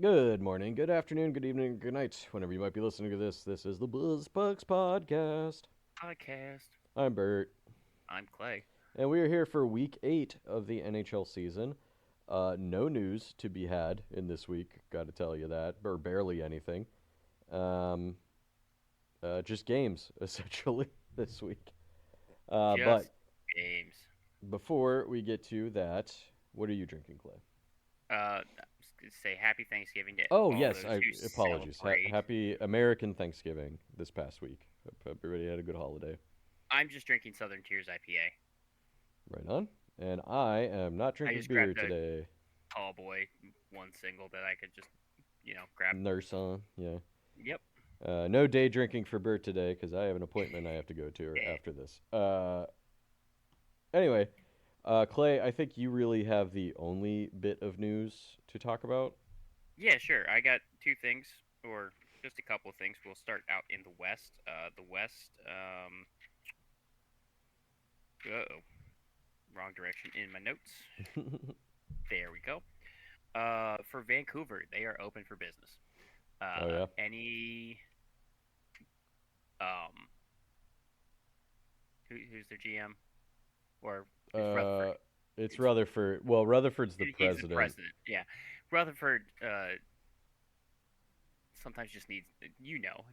Good morning, good afternoon, good evening, good night. Whenever you might be listening to this, this is the BuzzBugs Podcast. Podcast. I'm Bert, I'm Clay. and we are here for week 8 of the NHL season. No news to be had in this week, gotta tell you that, or barely anything. Um, just games, essentially, this week. But Just games. before we get to that, what are you drinking, Clay? I was gonna say happy Thanksgiving to Oh, all yes, those who apologies. celebrate. Happy American Thanksgiving this past week. Hope everybody had a good holiday. I'm just drinking Southern Tears IPA. Right on. And I am not I drinking just beer grabbed a today. tall boy one single that I could just, grab. Nurse on, yeah. Yep. No day drinking for Bert today because I have an appointment I have to go to Eh. after this. Anyway, Clay, I think you really have the only bit of news to talk about. Yeah, sure. I got two things, or just a couple of things. We'll start out in the West. The West. Uh-oh. Wrong direction in my notes. There we go. For Vancouver, they are open for business. Oh yeah. Any um, who's their GM or it's Rutherford. Uh, it's It's Rutherford. Well, Rutherford's the he's the president. president. Yeah, Rutherford. Sometimes just needs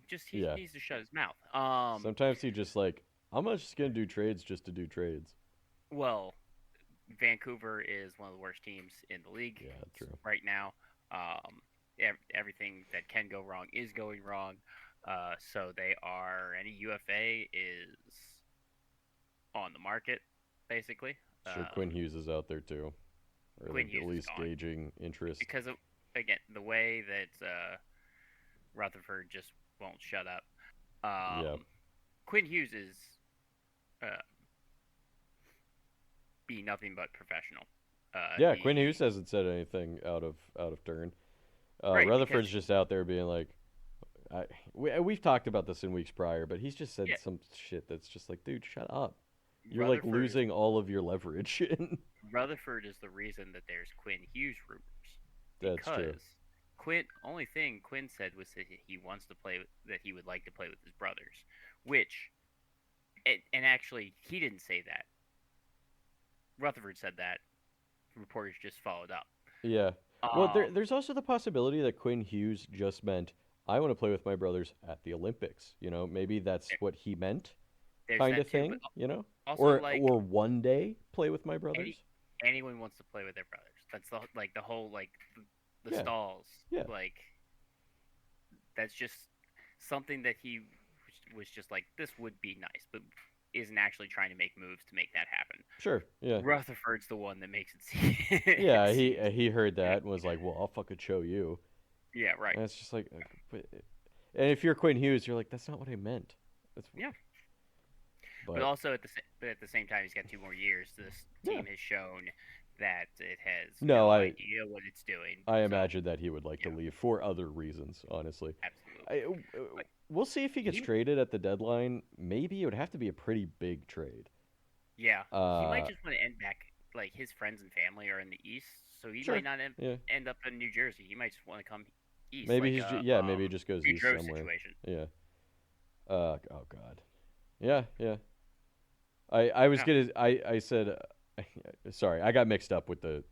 just he Yeah. needs to shut his mouth. Sometimes he just like, I'm not just gonna do trades just to do trades. Well, Vancouver is one of the worst teams in the league Yeah, true. right now. Everything that can go wrong is going wrong. So they are any UFA is on the market basically. Sure, Quinn Hughes is out there too, or Quinn at Hughes is least gone gauging interest. because of again the way that Rutherford just won't shut up. Yeah, Quinn Hughes is uh, be nothing but professional. yeah. Quinn He Hughes hasn't said anything out of turn. right because Rutherford's just out there being like, we've talked about this in weeks prior, but he's just said yeah, some shit that's just like, dude, shut up. You're like Rutherford is losing all of your leverage. Rutherford is the reason that there's Quinn Hughes rumors That's true. because Quinn only thing Quinn said was that he wants to play that he would like to play with his brothers, which and actually he didn't say that. Rutherford said that. Reporters just followed up. Yeah. Well, Um, there's also the possibility that Quinn Hughes just meant, I want to play with my brothers at the Olympics. Maybe that's what he meant, there's kind that of too, but thing. also Or one day play with my any brothers. anyone wants to play with their brothers. That's the whole the Yeah. stalls Yeah. like that's just something that he was just like this would be nice, but isn't actually trying to make moves to make that happen. Sure. Yeah. Rutherford's the one that makes it seem it Yeah, seems he heard that and was like, "Well, I'll fucking show you." yeah right And it's just like, and if you're Quinn Hughes, you're like, "That's not what I meant." That's, yeah. But but also at the same time, he's got 2 more years. This yeah. team has shown that it has No, no idea what it's doing. I So imagine that he would like to yeah, leave for other reasons, honestly. absolutely. But We'll see if he gets he traded at the deadline. Maybe it would have to be a pretty big trade. yeah, he might Uh, just want to end back. Like his friends and family are in the east, so he sure. might not Yeah. end up in New Jersey. He might just want to come east, Maybe like yeah. Maybe he just goes east Gaudreau somewhere. situation. Yeah. Oh God. Yeah. Yeah. I was Yeah, gonna. I said. Sorry, I got mixed up with the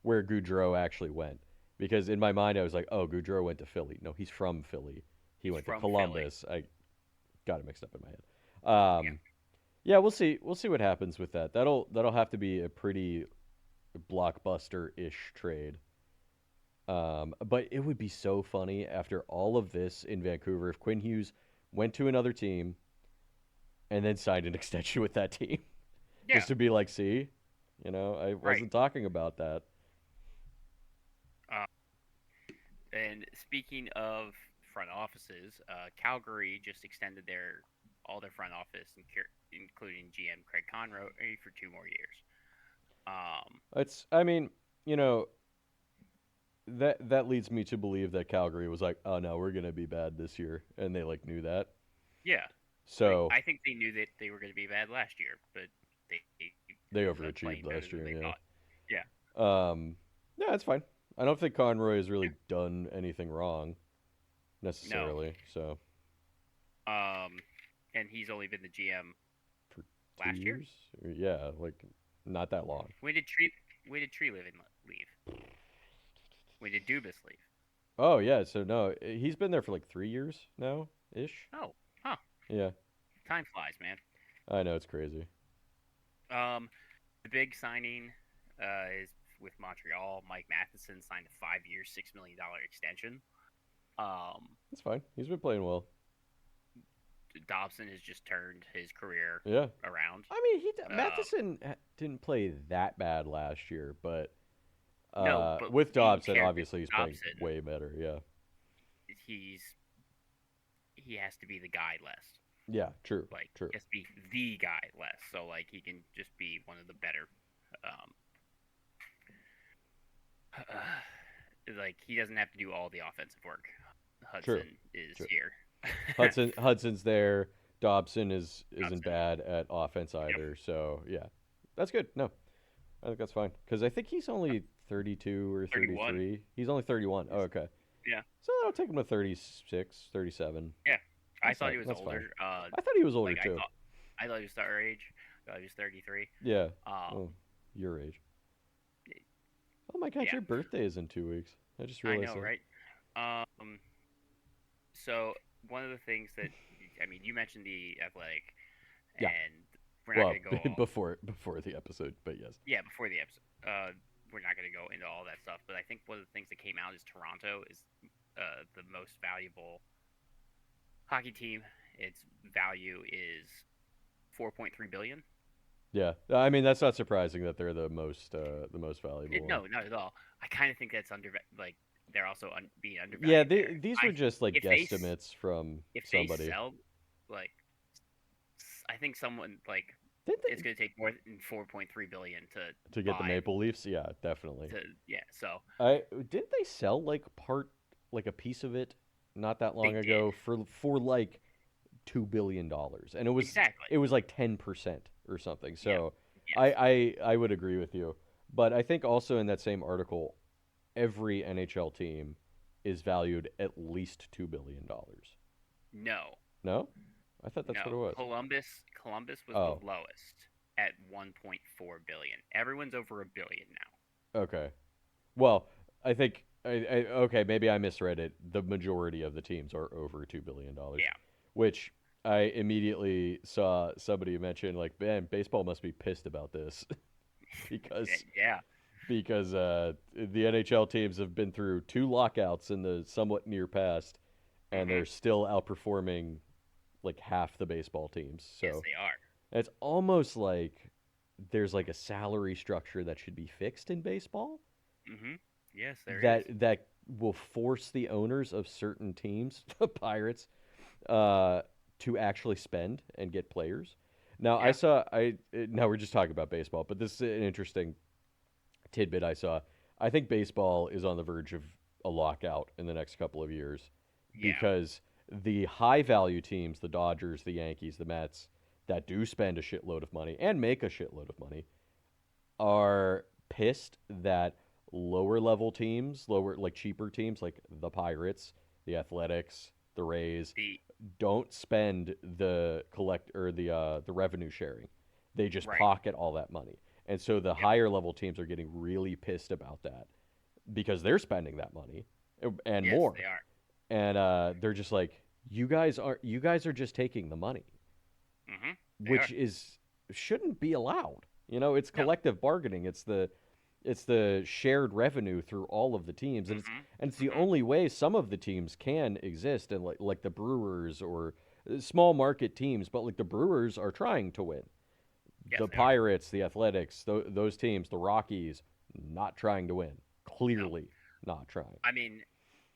where Goudreau actually went because in my mind I was like, oh, Goudreau went to Philly. No, he's from Philly. He he's went to from Philly. Columbus. I got it mixed up in my head. Yeah, Yeah, we'll see. We'll see what happens with that. That'll have to be a pretty blockbuster ish trade. But it would be so funny after all of this in Vancouver if Quinn Hughes went to another team and then signed an extension with that team, yeah, just to be like, see, I right. wasn't talking about that. Uh, and speaking of front offices, Calgary just extended their all their front office, including GM Craig Conroy, for 2 more years. Um, I mean, you know, that leads me to believe that Calgary was like, oh no, we're gonna be bad this year, and they like knew that. yeah, like So I think they knew that they were going to be bad last year, but they they ended up overachieved playing better last than they year. thought. Yeah, Yeah. Yeah, that's fine. I don't think Conroy has really done anything wrong No. necessarily. So Um, and he's only been the GM for two last year. years, yeah, like not that long. When did Tree when did Tree leave? When did Dubas leave? Oh yeah, so no, he's been there for like 3 years now ish. Oh, huh. Yeah, Time flies, man. I know it's crazy. Um, the big signing is with Montreal. Mike Matheson signed a 5 year, $6 million extension. Um, It's fine. He's been playing well. Dobson has just turned his career Yeah, around. I mean Um, Matheson didn't play that bad last year, but no, but with being Dobson, paired with obviously he's playing Dobson, way better. Yeah, he's he has to be the guy less. yeah, true, Like true, he has to be the guy less. So like he can just be one of the better. Um, like he doesn't have to do all the offensive work. true, Hudson is true. here. Hudson's there. Dobson isn't Dobson. bad at offense Yep. either. So yeah, that's good. No, I think that's fine because I think he's only 32 or 31. 33. He's only 31. Oh, okay. Yeah. So that'll take him to 36, 37. Yeah. I That's thought not. he was That's fine. older. I thought he was older Like too. I thought he was our age. I thought he was 33. Yeah. Um, Oh, your age. Oh my God, yeah. your birthday is in 2 weeks. I just I realized know, that. right? Um, so one of the things that I mean, you mentioned the athletic, Yeah. and we're not Well, going to go all before the episode, but yes. yeah before the episode. We're not going to go into all that stuff, but I think one of the things that came out is Toronto is the most valuable hockey team. Its value is 4.3 billion. Yeah. I mean, that's not surprising that they're the most valuable one. No, not at all. I kind of think that's under like they're also being Yeah, undervalued there. these were just like If they guesstimates from if they somebody. sell like I think someone like Didn't it's going to take more than 4.3 billion to to get the buy Maple Leafs? Yeah, definitely. to yeah. So I didn't they sell like a piece of it not that they long did ago for like $2 billion, and exactly. it was like 10% or something. Yep. So Yes. I would agree with you, but I think also in that same article, every NHL team is valued at least $2 billion. No. No, I thought that's what it No. was. Columbus was Oh, the lowest at 1.4 billion. Everyone's over a billion now. okay. Well, I think okay, maybe I misread it. The majority of the teams are over $2 billion, Yeah. which I immediately saw somebody mention like, man, baseball must be pissed about this because Yeah. the NHL teams have been through two lockouts in the somewhat near past, and Mhm. they're still outperforming like half the baseball teams. Yes, So they are. it's almost like there's like a salary structure that should be fixed in baseball Mhm. Yes, there is. that will force the owners of certain teams, the Pirates, uh, to actually spend and get players. Now Yeah. now we're just talking about baseball, but this is an interesting tidbit I saw. I think baseball is on the verge of a lockout in the next couple of years Yeah. because the high value teams, the Dodgers, the Yankees, the Mets, that do spend a shitload of money and make a shitload of money, are pissed that lower level teams, lower like cheaper teams like the Pirates, the Athletics, the Rays, The don't spend the revenue sharing. They just right. pocket all that money. And so the Yep. higher level teams are getting really pissed about that because they're spending that money and Yes, more. they are. And they're just like, you guys are just taking the money, Mhm. They which are. is shouldn't be allowed. You know, it's No. collective bargaining. It's the shared revenue through all of the teams, and Mhm. it's the Mhm. only way some of the teams can exist, and like the Brewers or small market teams, but like the Brewers are trying to win. Yes, The they are. Pirates, the Athletics, those teams, the Rockies, not trying to win. No. Clearly, not trying. I mean,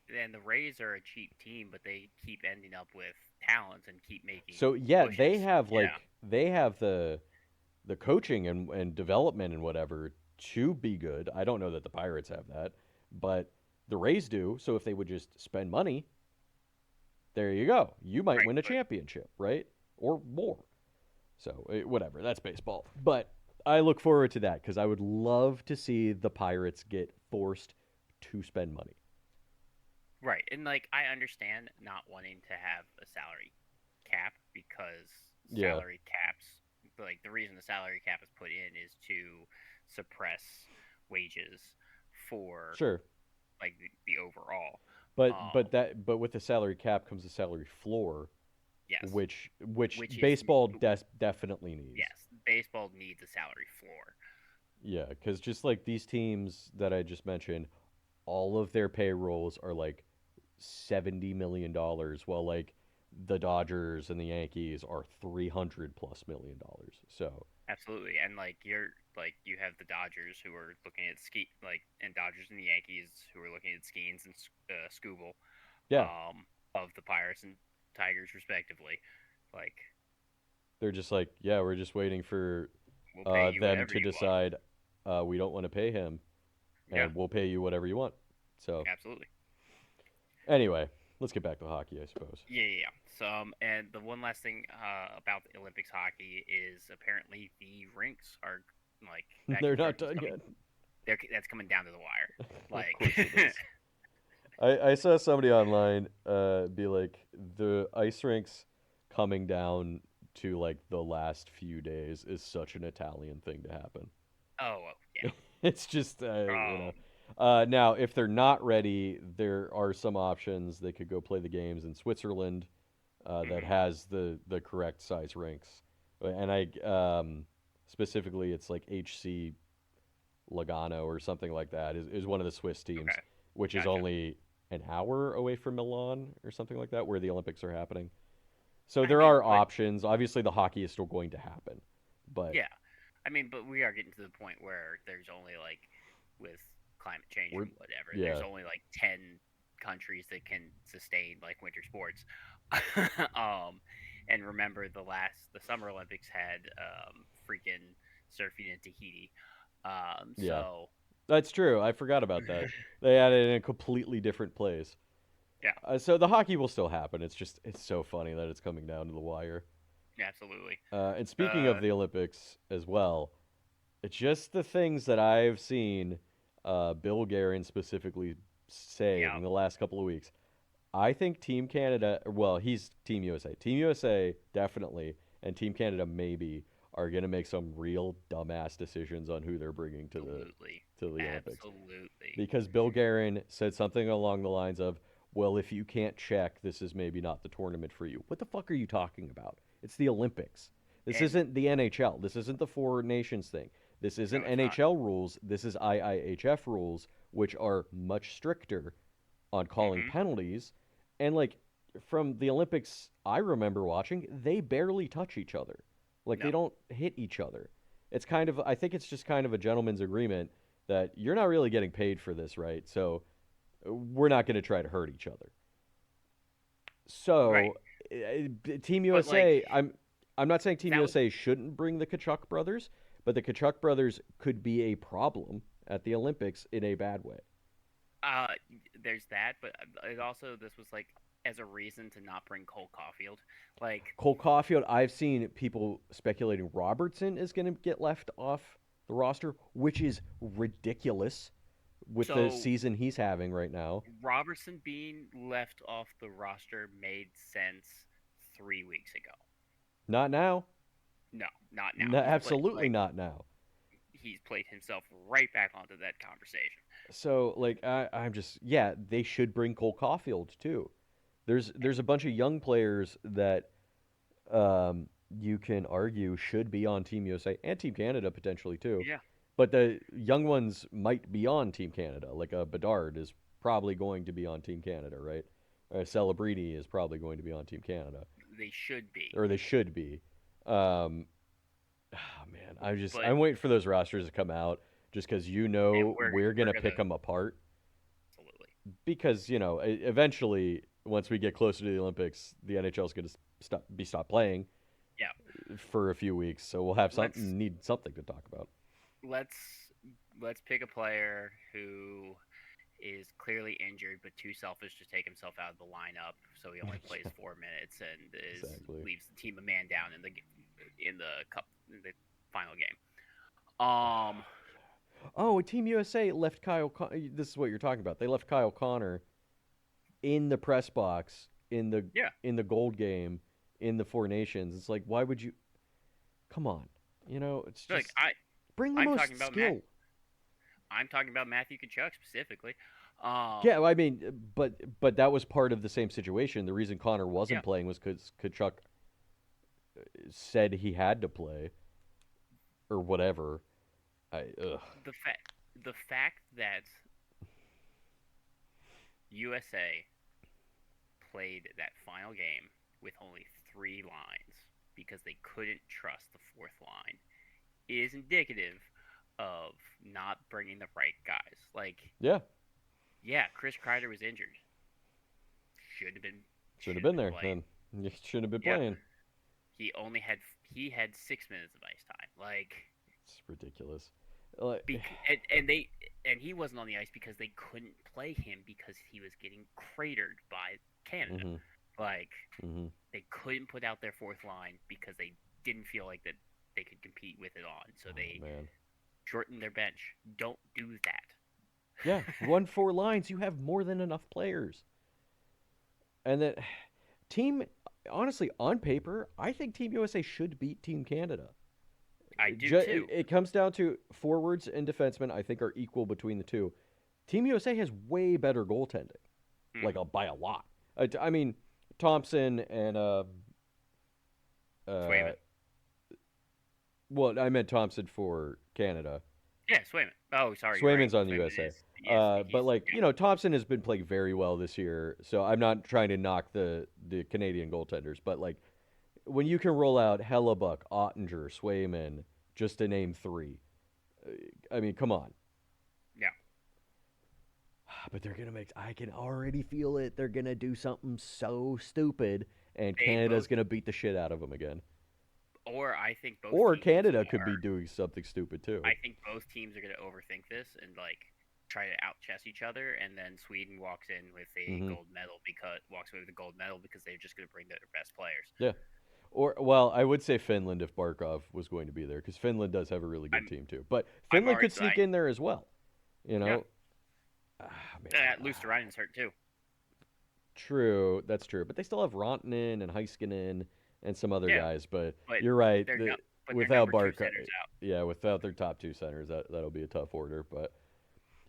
and the Rays are a cheap team, but they keep ending up with talent and keep making So yeah, pushes. Yeah. they have the coaching and development and whatever to be good. I don't know that the Pirates have that, but the Rays do. So if they would just spend money, there you go. You might Right. win a But championship, right? Or more. So whatever, that's baseball. But I look forward to that because I would love to see the Pirates get forced to spend money. Right. And like I understand not wanting to have a salary cap because Yeah, salary caps like the reason the salary cap is put in is to suppress wages for sure. like the overall. But Um but with the salary cap comes a salary floor, yes. which Which is baseball definitely needs. yes, baseball needs a salary floor. Yeah, because just like these teams that I just mentioned, all of their payrolls are like $70 million, while like the Dodgers and the Yankees are 300 plus million dollars. So Absolutely. And like you're like you have the Dodgers who are looking at ski like and Dodgers and the Yankees who are looking at Skeens and Scooble yeah, um of the Pirates and Tigers respectively. Like they're just like, yeah, we're just waiting for we'll pay you them whatever to you want. decide we don't want to pay him, Yeah, and we'll pay you whatever you want. So absolutely. anyway, let's get back to hockey, I suppose. Yeah, yeah, yeah. So and the one last thing about the Olympics hockey is apparently the rinks are like that They're not construction's done coming. yet. That's coming down to the wire. Of Like course it is. I saw somebody online be like the ice rinks coming down to like the last few days is such an Italian thing to happen. oh well, yeah. It's just Um, now if they're not ready, there are some options. They could go play the games in Switzerland that mhm, has the correct size rinks, and I specifically it's like HC Logano or something like that is one of the Swiss teams, okay, which is gotcha. only an hour away from Milan or something like that, where the Olympics are happening. So I there mean, are but options. Obviously, the hockey is still going to happen, but yeah, I mean, but we are getting to the point where there's only like with climate change we're and whatever, there's yeah, only like 10 countries that can sustain like winter sports. And remember the Summer Olympics had freaking surfing in Tahiti. yeah, So that's true. I forgot about that. They had it in a completely different place. yeah, So the hockey will still happen. It's so funny that it's coming down to the wire. absolutely. And speaking of Uh, the Olympics as well, it's just the things that I've seen Bill Guerin specifically say yeah, in the last couple of weeks. I think Team Canada, well, he's Team USA. Team USA definitely, and Team Canada maybe are going to make some real dumbass decisions on who they're bringing absolutely, to the Olympics. absolutely. Because Bill Guerin said something along the lines of, "Well, if you can't check, this is maybe not the tournament for you." What the fuck are you talking about? It's the Olympics. This And isn't the NHL. This isn't the Four Nations thing. This no, isn't it's not. NHL rules. This is IIHF rules, which are much stricter on calling Hmm. penalties. And like from the Olympics I remember watching, they barely touch each other. Like No, they don't hit each other. It's kind of I think it's just kind of a gentleman's agreement that you're not really getting paid for this, right? So we're not going to try to hurt each other. right. So Team But like USA, I'm not saying Team that was USA shouldn't bring the Kachuk brothers, but the Kachuk brothers could be a problem at the Olympics in a bad way. uh there's that, but it also this was like as a reason to not bring Cole Caulfield. Like Cole Caulfield, I've seen people speculating Robertson is going to get left off the roster, which is ridiculous with the so season he's having right now. Robertson being left off the roster made sense 3 weeks ago. Not now. No, not now. No, He's played absolutely like not now. he's played himself right back onto that conversation. So like I'm just yeah, they should bring Cole Caulfield too. There's a bunch of young players that you can argue should be on Team USA and Team Canada potentially too. Yeah. But the young ones might be on Team Canada. Like Bedard is probably going to be on Team Canada, right? Celebrini is probably going to be on Team Canada, They should be. or they should be. Um, man, But I'm waiting for those rosters to come out, just because and we're we're gonna pick gonna them apart. absolutely. Because eventually, once we get closer to the Olympics, the NHL is gonna stop playing Yeah. for a few weeks, so we'll have Let's something need something to talk about. let's let's pick a player who is clearly injured but too selfish to take himself out of the lineup, so he only plays 4 minutes and is Exactly. leaves the team a man down in the cup in the final game. Um, Oh, Team USA left this is what you're talking about. They left Kyle Connor in the press box Yeah, in the gold game in the Four Nations. It's like, why would you? Come on, it's like just bring the I'm talking most about Matt. skill. I'm talking about Matthew Kachuk specifically. Yeah, I mean, but that was part of the same situation. The reason Connor Yeah, wasn't playing was because Kachuk said he had to play or whatever. Ugh. the fact that USA played that final game with only 3 lines because they couldn't trust the fourth line is indicative of not bringing the right guys. Like, Yeah, yeah, Chris Kreider was injured. Should have been should have should have been been there playing. then. You shouldn't have been Yeah, playing. he had 6 minutes of ice time. Like, It's ridiculous. Like, and he wasn't on the ice because they couldn't play him because he was getting cratered by Canada. hmm Like, hmm they couldn't put out their fourth line because they didn't feel like that they could compete with it on. So Oh they man. shortened their bench. Don't do Yeah, that. run 4 lines. You have more than enough players. And that team, honestly, on paper, I think Team USA should beat Team Canada. I do too. It comes down to forwards and defensemen. I think are equal between the two. Team USA has way better goaltending, like Hmm. by a lot. I mean, Thompson and uh, Swayman. well, I meant Thompson for Canada. Yeah, Swayman. Oh, sorry, you're right. Swayman's on the Swayman USA. he's But like Thompson has been playing very well this year, so I'm not trying to knock the Canadian goaltenders, but like when you can roll out Hellebuck, Ottinger, Swayman, just to name three, I mean, come on. yeah. But they're gonna make. I can already feel it. They're gonna do something so stupid, and They Canada's both, gonna beat the shit out of them again. or I think both Or teams Canada could be are. doing something stupid too. I think both teams are going to overthink this and like try to outchess each other, and then Sweden walks in with a hmm gold medal because walks away with a gold medal because they're just going to bring their best players. Yeah. Or well, I would say Finland if Barkov was going to be there because Finland does have a really good I'm team too. But I'm Finland already could sneak in there as well. You yeah. know. Ah, man. Luosterainen's hurt too. True, that's true. But they still have Rantanen and Heiskanen and some other Yeah, guys. But but you're right. they're no, but their Without number two Barkov, center's out. yeah, without their top two centers, that'll be a tough order. But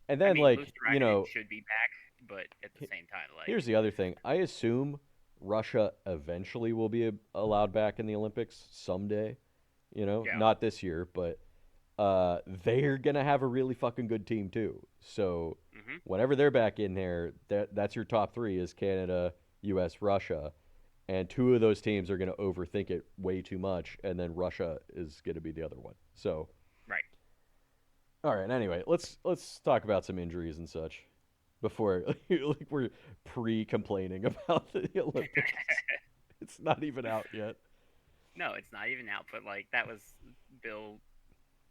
and I then mean, like Luosterainen should be back, but at the same time, like, here's the other thing. I assume Russia eventually will be allowed back in the Olympics someday. yeah, Not this year, but they're gonna have a really fucking good team too. So hmm whenever they're back in there, that's your top three is Canada, U.S., Russia, and two of those teams are gonna overthink it way too much, and then Russia is gonna be the other one. So right. all right. Anyway, let's talk about some injuries and such before like we're pre-complaining about the Olympics. It's not even out yet. No, it's not even out, but like that was Bill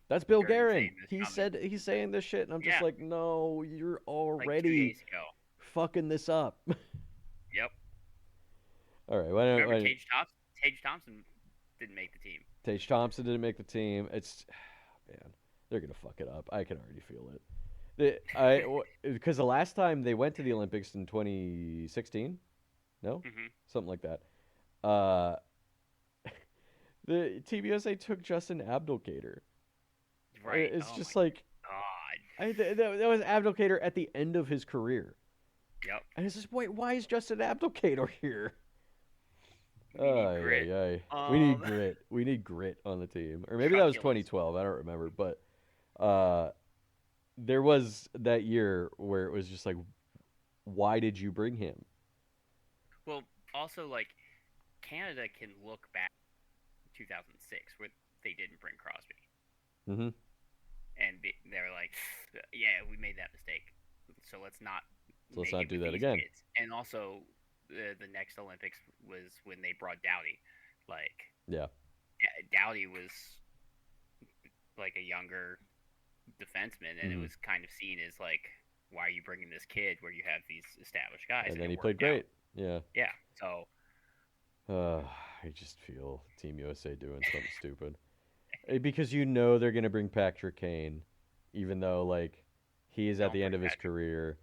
That's Bill Guerin Guerin. saying this He comment. said he's saying this shit, and I'm just Yeah, like, no, you're like 2 days already ago. fucking this up. Yep. All right, Remember Tage Thompson didn't make the team. Tage Thompson didn't make the team. It's man, they're gonna fuck it up. I can already feel it. Because the last time they went to the Olympics in 2016, no, hmm something like that. Uh, the Team USA took Justin Abdelkader. Right. It's Oh my just like god. that was Abdelkader at the end of his career, Yep. and it's just wait, why is Justin Abdelkader here? We need grit. We need Um, grit. We need grit on the team, or maybe that was truculence. 2012. I don't remember, but uh, there was that year where it was just like, why did you bring him? Well, also like Canada can look back 2006 where they didn't bring Crosby, hmm and they're like, yeah, we made that mistake, so let's not So let's make not it do with that these again. kids. And also, the next Olympics was when they brought Dowdy. Like, Yeah, Dowdy was like a younger defenseman, and it hmm was kind of seen as like, why are you bringing this kid where you have these established guys? and And then it he played worked out. great. Yeah, Yeah. So uh, I just feel Team USA doing something stupid. Because they're gonna bring Patrick Kane. even though like he is at Don't the end bring of his Patrick. career.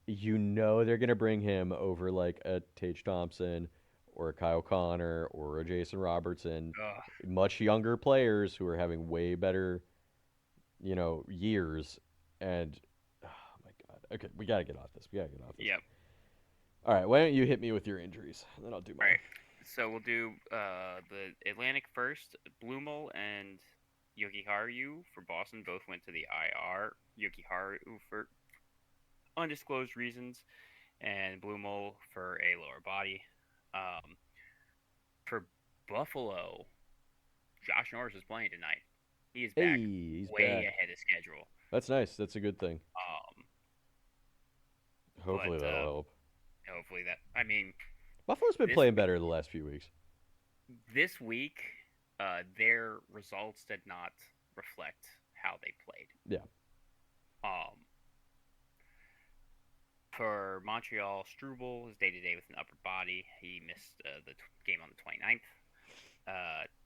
You know they're gonna bring him over like a Tage Thompson or a Kyle Connor or a Jason Robertson, Ugh. much younger players who are having way better, years. And oh my god, okay, we gotta get off this. We gotta get off this. Yep. All right, why don't you hit me with your injuries, and then I'll do All mine. right. So we'll do the Atlantic first. Blumel and Yokiharu for Boston both went to the IR. Yokiharu for undisclosed reasons, and Blumel for a lower body. Um, for Buffalo, Josh Norris is playing tonight. He is Hey, back he's way back. ahead of schedule. That's nice. That's a good thing. Um, Hopefully but that'll help. hopefully that. I mean, Buffalo's been this playing better the last few weeks. this week, their results did not reflect how they played. Yeah. Um, for Montreal, Struble is day to day with an upper body. He missed the game on the 29th.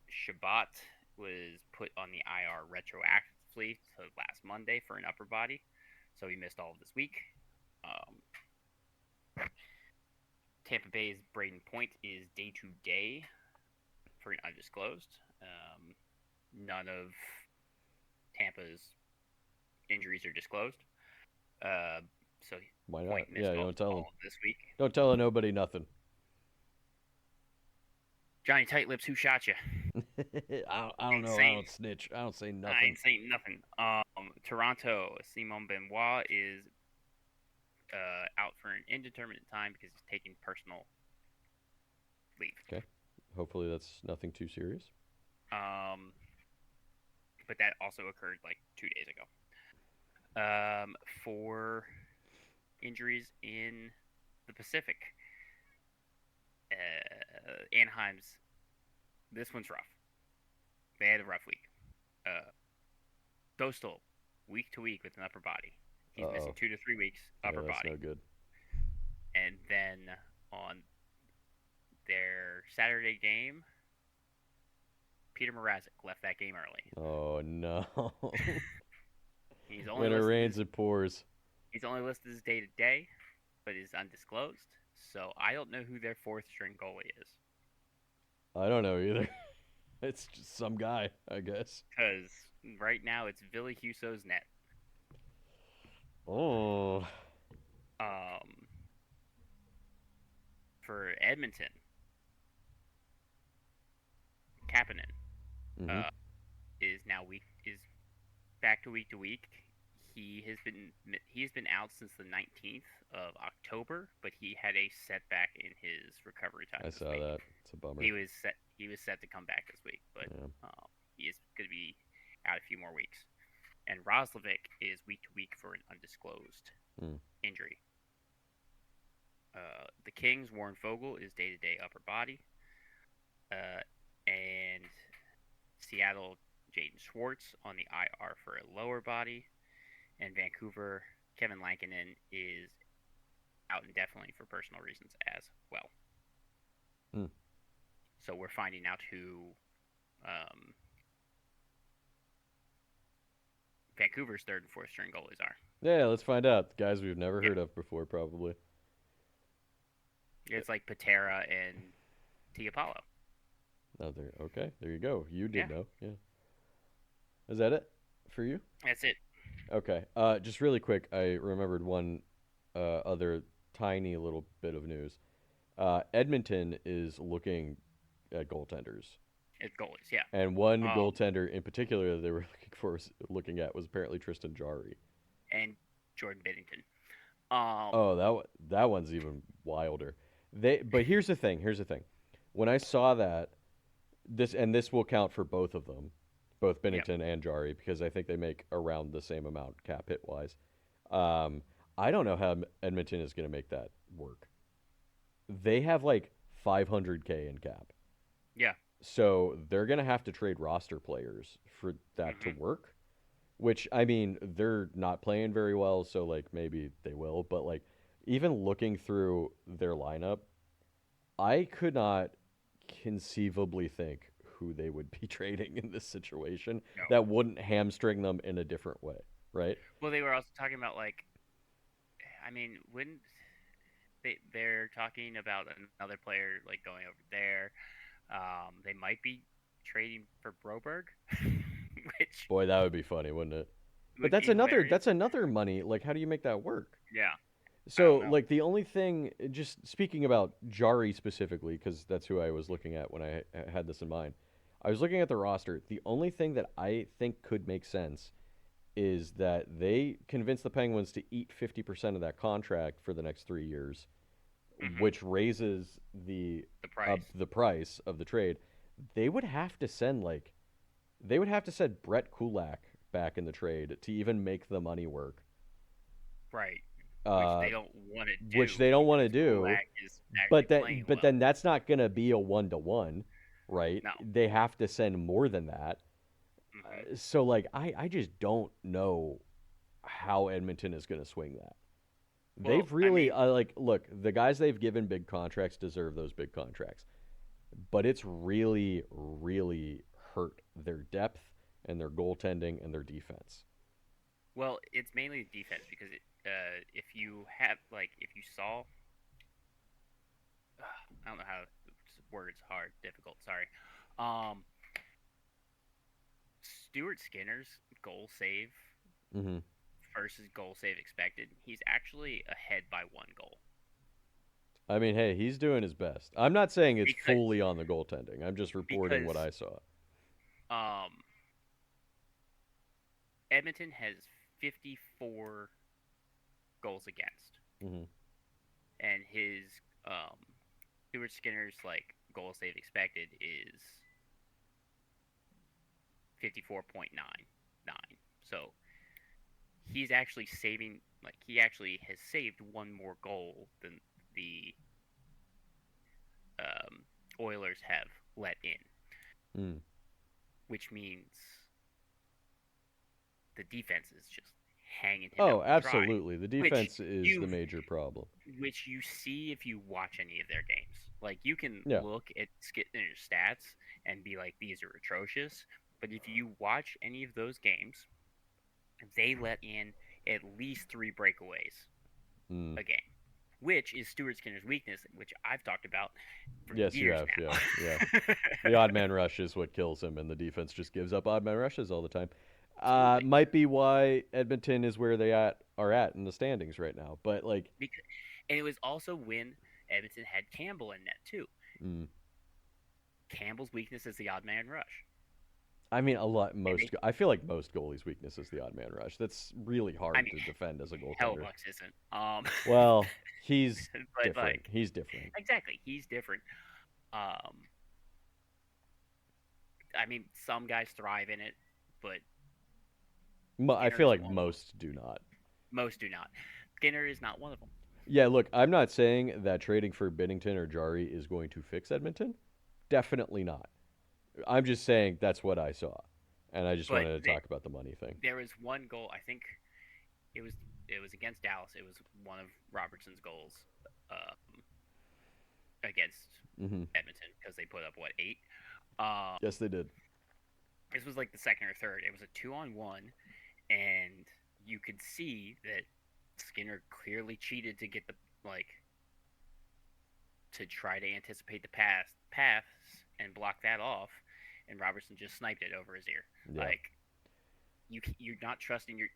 Shabbat was put on the IR retroactively to last Monday for an upper body, so he missed all of this week. Tampa Bay's Braden Point is day to day for an undisclosed. None of Tampa's injuries are disclosed. So Why not? Point Yeah, missed don't tell all him. of this week. Don't tell nobody nothing. Johnny Tightlips, who shot you? I don't Ain't know. I saying, don't snitch. I don't say I nothing. ain't saying nothing. Toronto, Simon Benoit is out for an indeterminate time because he's taking personal leave. Okay. Hopefully that's nothing too serious. Um, but that also occurred like 2 days ago. For injuries in the Pacific, Anaheim's. This one's rough. They had a rough week. Dostal, week to week with an upper body. He's missing Uh-oh. 2 to 3 weeks, Yeah, upper that's body. no good. And then on their Saturday game, Peter Mrazek left that game early. Oh, no. He's only When it listed rains, as, it pours. he's only listed as day to day, but is undisclosed. So I don't know who their fourth string goalie is. I don't know either. It's just some guy, I guess. Because right now it's Ville Husso's net. Oh. Um, for Edmonton, Kapanen Mm-hmm. uh, is back to week. He has been out since the 19th of October, but he had a setback in his recovery time I this saw week. that. It's a bummer. He was set to come back this week, but Yeah. he is going to be out a few more weeks. And Roslovic is week to week for an undisclosed Mm. injury. The Kings, Warren Fogle is day to day upper body, and Seattle, Jaden Schwartz on the IR for a lower body, and Vancouver, Kevin Lankinen is out indefinitely for personal reasons as well. Mm. So we're finding out who Vancouver's third and fourth string goalies are. Yeah, let's find out. Guys we've never Yeah. heard of before, probably. It's like Patera and Tiapalo. Oh, there. Okay, there you go. You did Yeah. know. Yeah. Is that it for you? That's it. Okay. Just really quick, I remembered one other tiny little bit of news. Edmonton is looking at goaltenders, It's goalies, yeah. and one Um, goaltender in particular that they were looking at was apparently Tristan Jarry. and Jordan Binnington. Oh, that one's even wilder. But here's the thing. Here's the thing. When I saw that, this will count for both of them, both Yep. Binnington and Jari, because I think they make around the same amount cap hit wise. I don't know how Edmonton is going to make that work. They have like 500K in cap, Yeah. so they're going to have to trade roster players for that to hmm work. Which I mean, they're not playing very well, so like maybe they will. But like, even looking through their lineup, I could not conceivably think who they would be trading in this situation No. that wouldn't hamstring them in a different way, right? Well, they were also talking about like, I mean, when they're talking about another player like going over there. They might be trading for Broberg, which Boy, that would be funny, wouldn't it? But would be hilarious. that's another money. Like, how do you make that work? Yeah, I So, don't know. like, the only thing, just speaking about Jari specifically, because that's who I was looking at when I had this in mind. I was looking at the roster. The only thing that I think could make sense is that they convince the Penguins to eat 50% of that contract for the next 3 years, Hmm. which raises The price. the price of the trade. They would have to send like they would have to send Brett Kulak back in the trade to even make the money work. Right. Which Uh, they don't want to which do they don't want to because do. Kulak is actually playing But well. then that's not going to be a 1-to-1, right? No. They have to send more than that. Hmm. So like I just don't know how Edmonton is going to swing that. Well, They've I really mean, like look, the guys they've given big contracts deserve those big contracts. But it's really hurt their depth and their goaltending and their defense. well, it's mainly defense because if you have like if you saw, I don't know how words hard difficult. Sorry. Um, Stuart Skinner's goal save Hmm. versus goal save expected, he's actually ahead by 1 goal. I mean, hey, he's doing his best. I'm not saying it's Because fully on the goaltending. I'm just reporting what because I saw. um, Edmonton has 54 goals against, Hmm. and his um, Stuart Skinner's like goal save expected is 54.99. So he's actually saving like he actually has saved one more goal than the um, Oilers have let in, Mm. which means the defense is just hanging him Oh, out to dry, absolutely. The which defense is the you major problem. see if you watch any of their games. Like you can Yeah. look at their stats and be like, these are atrocious. But if you watch any of those games, they let in at least 3 breakaways Mm. a game, which is Stuart Skinner's weakness, which I've talked about for Yes, you years have. Yeah, yeah. now. The odd man rush is what kills him, and the defense just gives up odd man rushes all the time. Absolutely. Might be why Edmonton is where they are at in the standings right now. But like, Because, and it was also when Edmonton had Campbell in net too. mm, Campbell's weakness is the odd man rush. I mean, And they, I feel like most goalies' weakness is the odd man rush. That's really I hard mean, to defend as a goaltender. Hellbucks isn't. Well, he's But different. like, He's different. exactly, he's different. Um, I mean, some guys thrive in it, but I Skinner feel is like one of them. most do not. Most do not. Skinner is not one of them. Yeah, look, I'm not saying that trading for Binnington or Jari is going to fix Edmonton. Definitely not. I'm just saying that's what I saw, and I just But wanted to talk about the money thing. there was one goal. I think it was it was against Dallas. It was one of Robertson's goals um, against Hmm. Edmonton because they put up what 8. Um, Yes, they did. this was like the second or third. It was a 2-on-1, and you could see that Skinner clearly cheated to get the like to try to anticipate the paths and block that off, and Robertson just sniped it over his ear. Yeah. Like you're not trusting your.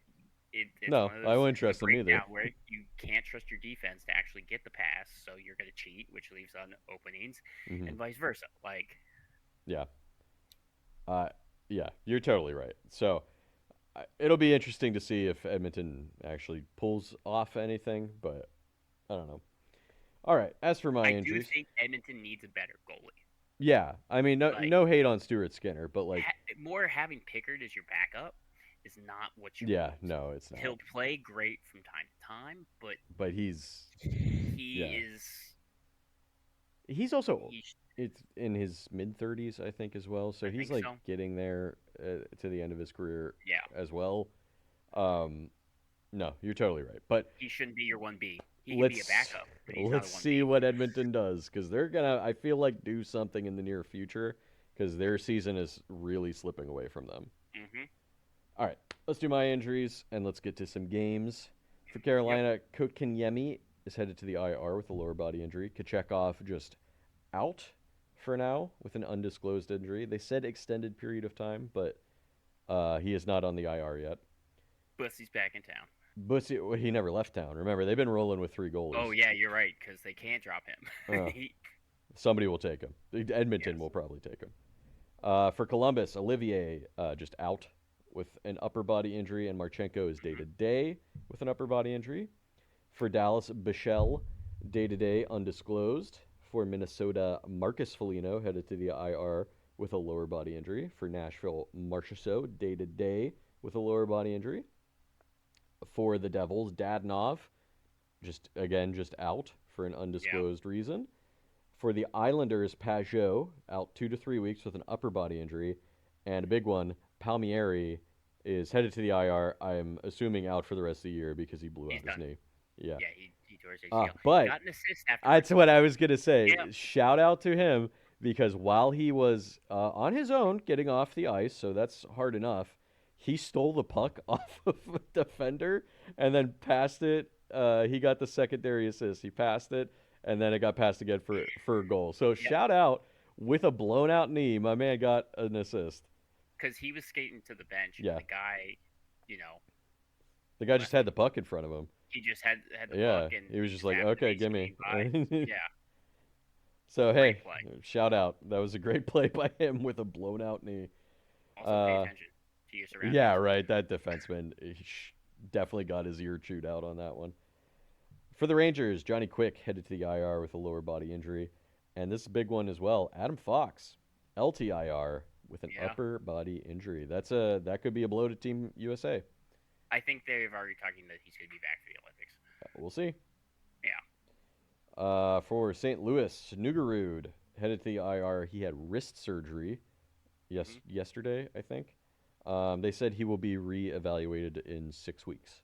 It's No, one of I those. wouldn't It's a trust them either. breakdown where you can't trust your defense to actually get the pass, so you're going to cheat, which leaves on openings, Hmm. and vice versa. Like Yeah. Uh, yeah, you're totally right. So it'll be interesting to see if Edmonton actually pulls off anything, but I don't know. All right. As for my I do injuries, think Edmonton needs a better goalie. yeah, I mean, Like no hate on Stuart Skinner, but like, more having Pickard as your backup is not what you yeah, want. no, it's not. He'll play great from time to time, but But he's, he yeah, is he's also he. it's in his mid 30s, I think, as well. So I he's think like so. getting there to the end of his career Yeah, as well. Um, no, you're totally right. But he shouldn't be your 1B. He can be a let's backup, but he's not a let's one see B. what Edmonton does because they're gonna. I feel like do something in the near future because their season is really slipping away from them. Mm-hmm. All right, let's do my injuries and let's get to some games. For Yep. Carolina, Kotkaniemi is headed to the IR with a lower body injury. Kachekov just out for now with an undisclosed injury. They said extended period of time, but he is not on the IR yet. Bussy's back in town. Bussy, well, he never left town. Remember, they've been rolling with three Oh goalies. yeah, you're right because they can't drop him. Uh, Somebody will take him. Edmonton Yes. will probably take him. For Columbus, Olivier just out with an upper body injury, and Marchenko is day Mhm. to day with an upper body injury. For Dallas, Bichelle, day to day, undisclosed. For Minnesota, Marcus Foligno headed to the IR with a lower body injury. For Nashville, Marchessault, day to day with a lower body injury. For the Devils, Dadonov, just out for an Yeah. undisclosed reason. For the Islanders, Pajot out 2 to 3 weeks with an upper body injury, and a big one, Palmieri is headed to the IR. I'm assuming out for the rest of the year because he blew He's out his done. knee. Yeah. Yeah, he tore his ACL. But Got an assist afterwards. that's what I was gonna say. Yep. Shout out to him because while he was on his own getting off the ice, so that's hard enough. He stole the puck off of a defender and then passed it. He got the secondary assist. He passed it, and then it got passed again for a goal. So Yep. shout out with a blown out knee, my man got an assist. Because he was skating to the bench, and Yeah, the guy, you know, the guy just left had him. the puck in front of him. He just had the Yeah, puck, and he was he just just like, happened to okay, be give me. skating by. Yeah. So hey, Great play. shout out. That was a great play by him with a blown out knee. Also, pay Uh, attention to your yeah, surroundings. right. That defenseman definitely got his ear chewed out on that one. For the Rangers, Johnny Quick headed to the IR with a lower body injury, and this is a big one as well. Adam Fox, LTIR with an Yeah. upper body injury. That could be a blow to Team USA. I think they've already talking that he's going to be back for the Olympics. We'll see. Yeah. For St. Louis, Nugarud headed to the IR. He had wrist surgery. Yesterday, I think. They said he will be reevaluated in 6 weeks.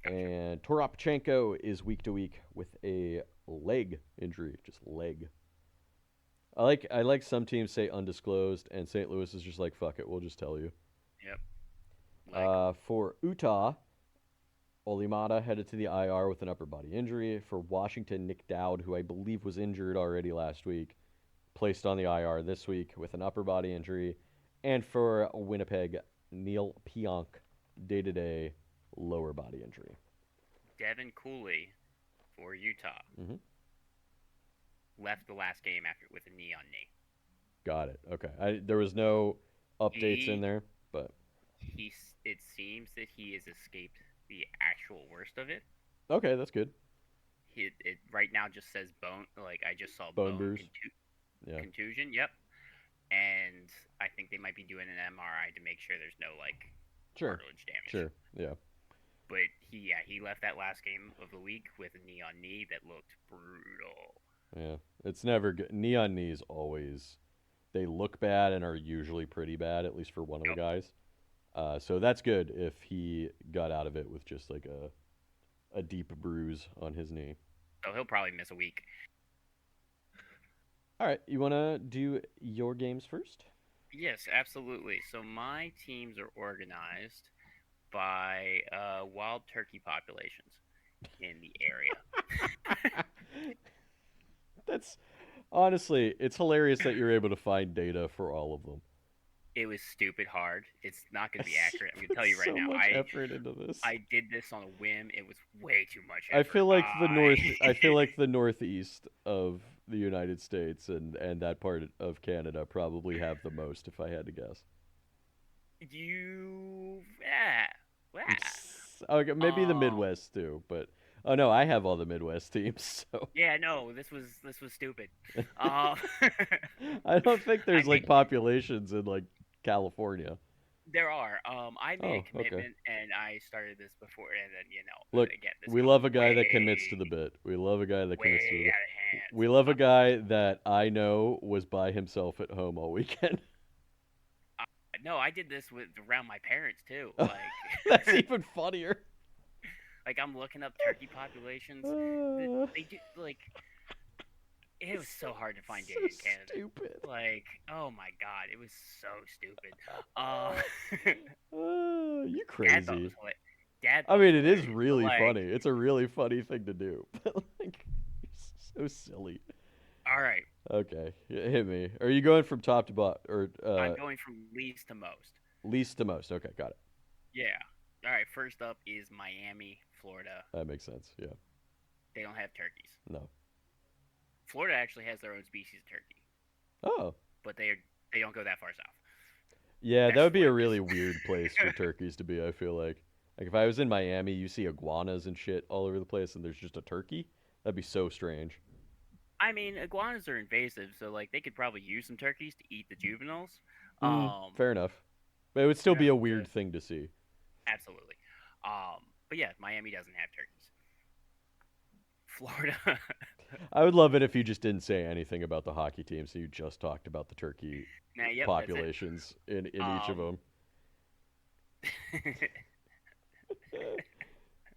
Gotcha. And Toropchenko is week to week with a leg injury, just leg. I like some teams say undisclosed, and St. Louis is just like fuck it, we'll just tell you. Yep. Leg. For Utah, Olimata headed to the IR with an upper body injury. For Washington, Nick Dowd, who I believe was injured already last week, placed on the IR this week with an upper body injury. And for Winnipeg, Neil Pionk, day to day lower body injury. Devin Cooley for Utah Mm-hmm. left the last game after with a knee on knee. Got it. Okay. There was no updates in He there, but it seems that he has escaped the actual worst of it. okay, that's good. It right now just says bone. Like I just saw Bone bruise. Yeah. contusion. Yep. And I think they might be doing an MRI to make sure there's no like Sure. cartilage damage. Sure. Yeah. But he left that last game of the week with a knee on knee that looked brutal. Yeah. It's never good. Knee on knees always. They look bad and are usually pretty bad, at least for one of the Yep. guys. So that's good if he got out of it with just like a deep bruise on his knee. So he'll probably miss a week. All right, you want to do your games first? Yes, absolutely. So my teams are organized by wild turkey populations in the area. That's honestly, it's hilarious that you're able to find data for all of them. It was stupid hard. It's not going to be accurate. I'm going to tell you right so now. much effort into this. I did this on a whim. It was way too much I effort. feel like the north. I feel like the northeast of the United States and that part of Canada probably have the most, if I had to guess. Okay, maybe the Oh. Midwest too, but oh no, I have all the Midwest teams. So Yeah, no, this was stupid. Uh, I don't think there's I like think populations in like California. there are. I made Oh, a okay. commitment, and I started this before, and then Look, again, this we goes love a guy that way, commits to the bit. We love a guy that commits to the way bit. out of hand. We love a guy that I know was by himself at home all weekend. No, I did this with around my parents too. Like, That's even funnier. like I'm looking up turkey populations. Uh, They do like it was so hard to find So dairy in Canada. stupid. Like, oh my god, it was so stupid. You Dad thought it crazy. was hilarious. Dad I thought it was mean, it is hilarious, but really like, funny. It's a really funny thing to do. But like, it's so silly. all right, Okay, hit me. Are you going from top to bottom or I'm going from least to most. least to most? Okay, got it. Yeah. All right, first up is Miami, Florida. That makes sense. Yeah. They don't have turkeys. No. Florida actually has their own species of turkey, Oh. but they don't go that far south. Yeah, that That's would just be what a it really is. weird place for turkeys to be, I feel like. Like if I was in Miami, you see iguanas and shit all over the place and there's just a turkey. That'd be so strange. I mean, iguanas are invasive, so like they could probably use some turkeys to eat the juveniles. Fair enough. But it would still be a To weird thing to see. absolutely. But yeah, Miami doesn't have turkeys. Florida. I would love it if you just didn't say anything about the hockey team, so you just talked about the turkey Now, yep, that's it. populations in each of Um, them.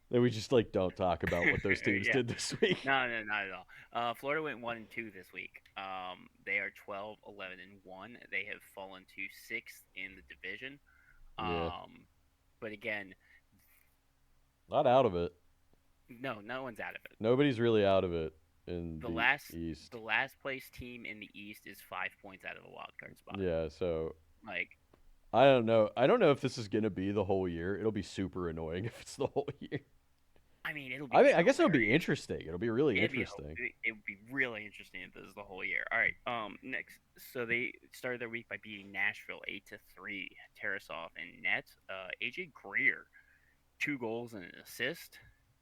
Then we just like don't talk about what those teams yeah, did this week. no, no, not at all. Florida went 1-2 this week. They are 12, 11, and 1. They have fallen to sixth in the division. Yeah, But again, not out of it. no, no one's out of it. Nobody's really out of it in The the last East. the last place team in the East is 5 points out of a wild card spot. Yeah, so Like, I don't know. I don't know if this is gonna be the whole year. It'll be super annoying if it's the whole year. I mean, it'll I be mean, I guess it'll be hilarious. interesting. It'll be really It'd be interesting. it would be really interesting if this is the whole year. All right. Next, so they started their week by beating Nashville 8-3. Tarasov and net. AJ Greer, 2 goals and an assist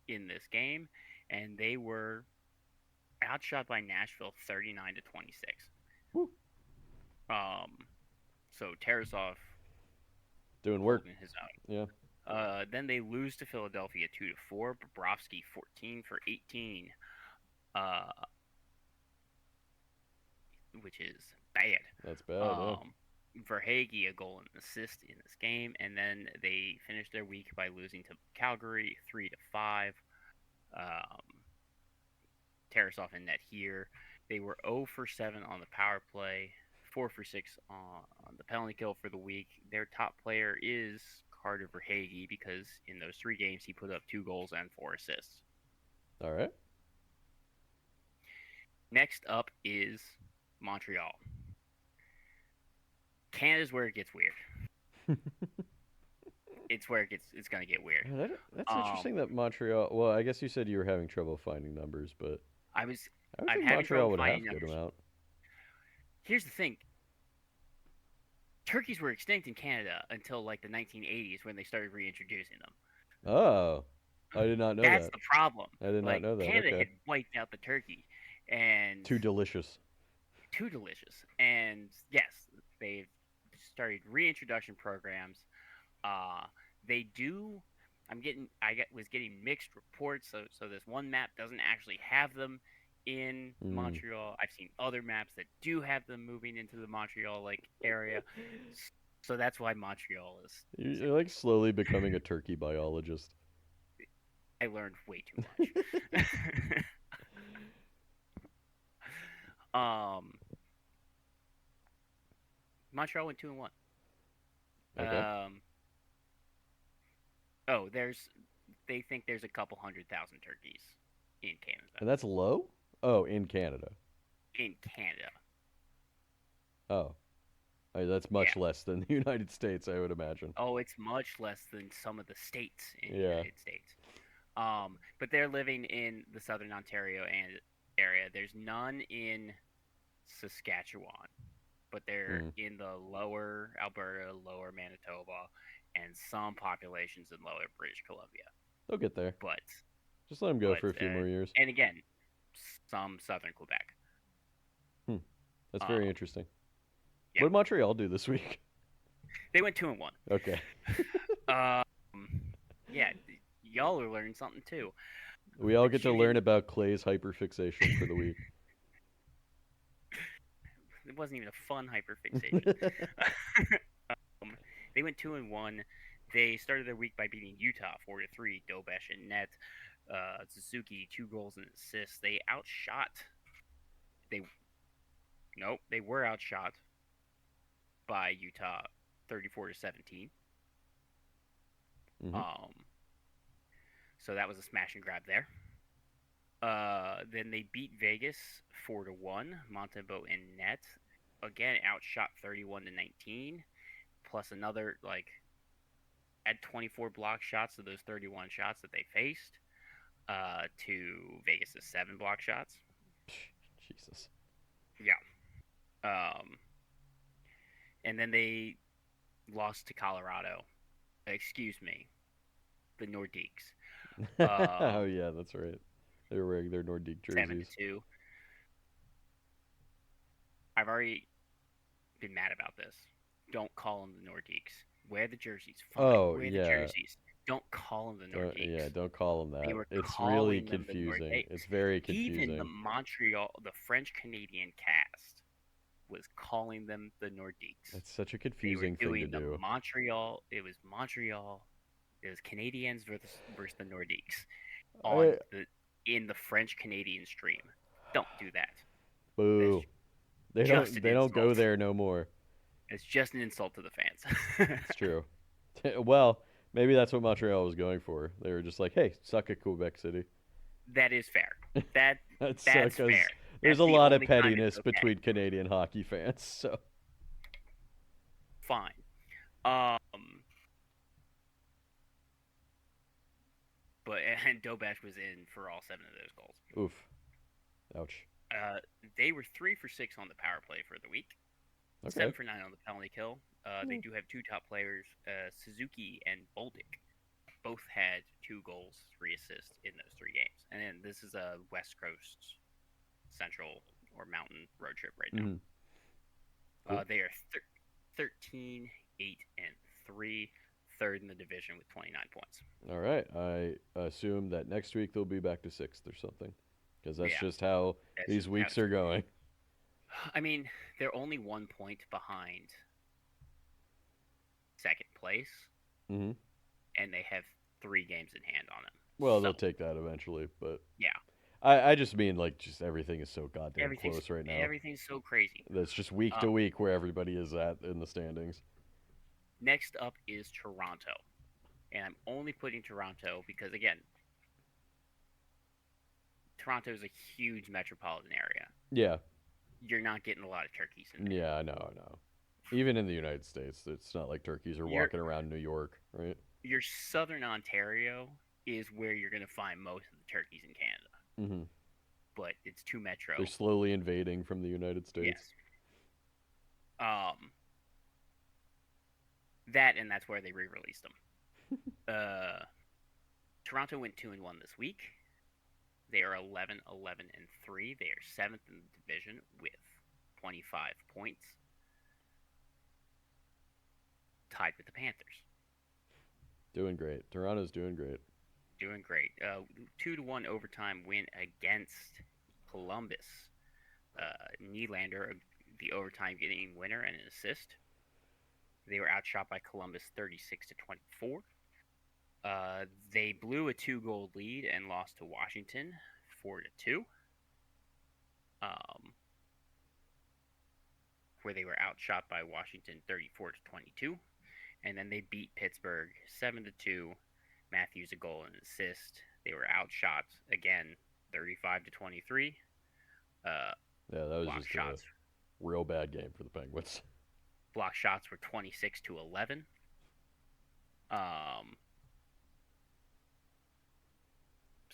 in this game, and they were outshot by Nashville 39-26. Woo. Um, so Tarasov Doing work. holding his own. Yeah. Then they lose to Philadelphia 2-4. Bobrovsky 14 for 18. Uh, which is bad. That's bad, yeah. Verhage a goal and assist in this game, and then they finished their week by losing to Calgary 3-5. Um, Tarasov in net here. They were 0 for 7 on the power play, 4 for 6 on the penalty kill for the week. Their top player is Carter Verhage because in those 3 games he put up 2 goals and 4 assists. All right. Next up is Montreal. Canada's where it gets weird. It's where it's gonna get weird. Yeah, that's interesting that Montreal. Well, I guess you said you were having trouble finding numbers, but I was I would I'm think having Montreal trouble would have finding a good numbers. amount. Here's the thing: turkeys were extinct in Canada until like the 1980s when they started reintroducing them. Oh, I did not know That's that. the problem. I did not Like know that. Canada Okay. had wiped out the turkey, and Too delicious. too delicious. And yes, they've started reintroduction programs. Uh, they do. Was getting mixed reports. So this one map doesn't actually have them in Mm. Montreal. I've seen other maps that do have them moving into the Montreal like area. So that's why Montreal is. You're like slowly becoming a turkey biologist. I learned way too much. um, Montreal went 2-1. Okay. Oh, they think there's a couple 100,000 turkeys in Canada. And that's low? Oh, in Canada. In Canada, Oh. That's yeah. much less than the United States, I would imagine. Oh, it's much less than some of the states in the Yeah. United States. But they're living in the southern Ontario and area. There's none in Saskatchewan, but they're Mm. in the lower Alberta, lower Manitoba, and some populations in lower British Columbia. They'll get there. But Just let them go but for a few more years. and again, some southern Quebec. Hmm. That's very Um, interesting. yeah, What did Montreal do this week? they went 2-1. Okay. Um, yeah, y'all are learning something too. We all But get to you learn didn't. about Clay's hyperfixation for the week. It wasn't even a fun hyperfixation. They went 2-1. They started their week by beating Utah 4-3. Dobesh and net. Suzuki 2 goals and assists. They outshot They nope, they were outshot by Utah 34-17. Hmm. Um, so that was a smash and grab there. Then they beat Vegas 4-1. Montembeau in net again outshot 31-19, plus another like at 24 block shots of those 31 shots that they faced. To Vegas's 7 block shots. Jesus. Yeah. Um, and then they lost to Colorado. Excuse me, the Nordiques. Oh Um, yeah, that's right. They were wearing their Nordique seven to jerseys. two. I've already been mad about this. Don't call them the Nordiques. Wear the jerseys. Fine. Oh Wear the yeah. jerseys. Don't call them the Yeah, Nordiques. don't call them They that. were It's really calling them the confusing. Nordiques. It's very Even confusing. the French Canadian cast was calling them the Nordiques. It's such a They were confusing thing to doing the do. Montreal. It was Montreal. It was Canadians versus the Nordiques I, on the in the French Canadian stream. Don't do that. That's boo. They just don't an they don't go insult. there no more. It's just an insult to the fans. It's true. Well, maybe that's what Montreal was going for. They were just like, "Hey, suck it, Quebec City." That is fair. That That's that's because fair. there's That's a the lot of only time it's pettiness okay. between Canadian hockey fans. So, Fine. Um, but and Dobash was in for all 7 of those goals. oof, ouch. Uh, they were 3 for 6 on the power play for the week. Okay. 7 for 9 on the penalty kill. They Hmm. do have 2 top players, Suzuki and Boldick. Both had 2 goals, 3 assists in those 3 games. And then this is a West Coast Central or Mountain road trip right now. Hmm. Cool. They are 13, 8, and 3, third in the division with 29 points. All right. I assume that next week they'll be back to sixth or something, because that's Yeah, just how that's these just how weeks it's are going. going. I mean, they're only 1 point behind second place, Hmm. and they have 3 games in hand on them. Well, So, they'll take that eventually, but yeah, I just mean like just everything is so goddamn everything's close right now. everything's so crazy. That's just week Um, to week where everybody is at in the standings. Next up is Toronto, and I'm only putting Toronto because again, Toronto is a huge metropolitan area. Yeah, You're not getting a lot of turkeys in there. yeah, I know, I know. Even in the United States, it's not like turkeys are Your walking around New York, right? your southern Ontario is where you're going to find most of the turkeys in Canada, Hmm. but it's too They're metro. slowly invading from the United States. Yes. Um, that's where they re-released them. Uh, Toronto went 2-1 this week. They are 11, 11, and 3. They are 7th in the division with 25 points, tied with the Panthers. Doing great. Toronto's doing great. Doing great. 2-1 overtime win against Columbus. Nylander, the overtime getting winner and an assist. They were outshot by Columbus 36-24. They blew a 2-goal lead and lost to Washington 4-2. Where they were outshot by Washington 34-22. And then they beat Pittsburgh 7-2. Matthews a goal and an assist. They were outshot again 35-23. Uh, Yeah, that was block just a shots real bad game for the Penguins. block shots were 26-11. Um,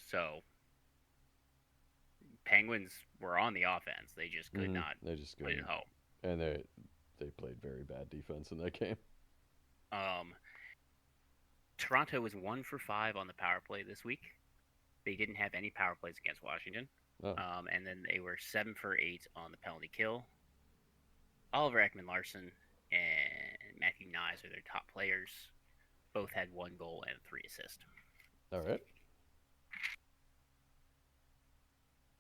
so Penguins were on the offense. They just could not They just put it couldn't, home. and they played very bad defense in that game. Um, Toronto was 1 for 5 on the power play this week. They didn't have any power plays against Washington. Oh, And then they were 7 for 8 on the penalty kill. Oliver Ekman-Larsson and Matthew Nyes are their top players. Both had 1 goal and 3 assists. all right.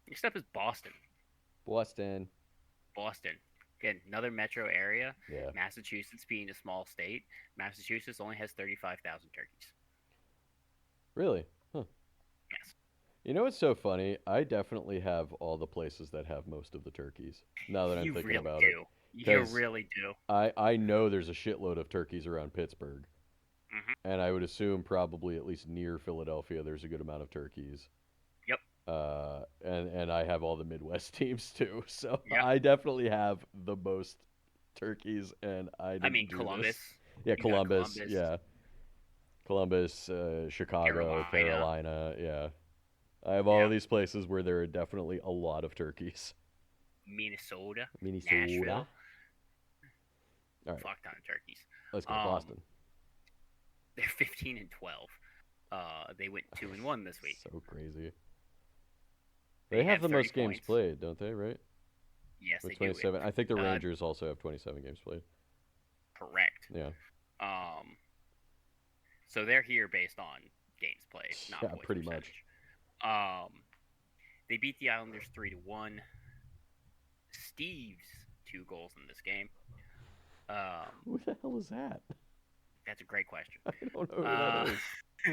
Next up is Boston. Boston. Boston. Again, another metro area. Yeah. Massachusetts being a small state. Massachusetts only has 35,000 turkeys. Really? Huh. Yes. You know what's so funny? I definitely have all the places that have most of the turkeys. Now that I'm You thinking really about it, do. You because really do. I know there's a shitload of turkeys around Pittsburgh, Hmm. and I would assume probably at least near Philadelphia there's a good amount of turkeys. Yep. And I have all the Midwest teams too, so Yep. I definitely have the most turkeys, and I I mean, didn't do Columbus. this. Yeah, You got Columbus. Columbus, Yeah, Columbus, Chicago, Carolina, Carolina. Yeah, I have all of yeah, these places where there are definitely a lot of turkeys. Minnesota, Minnesota. Nashville. All right, Fuck ton of turkeys. let's go Um, Boston. they're 15-12. They went 2-1 this week. So crazy. They They have have the 30 most games points. played, don't they? Right? Yes, With they do. 27. I think the Uh, Rangers also have 27 games played. correct. Yeah. Um, so they're here based on games played, not Yeah, points pretty much. percentage. Um, they beat the Islanders 3-1. Steve's 2 goals in this game. Who the hell is that? That's a great question. I don't know who that Uh,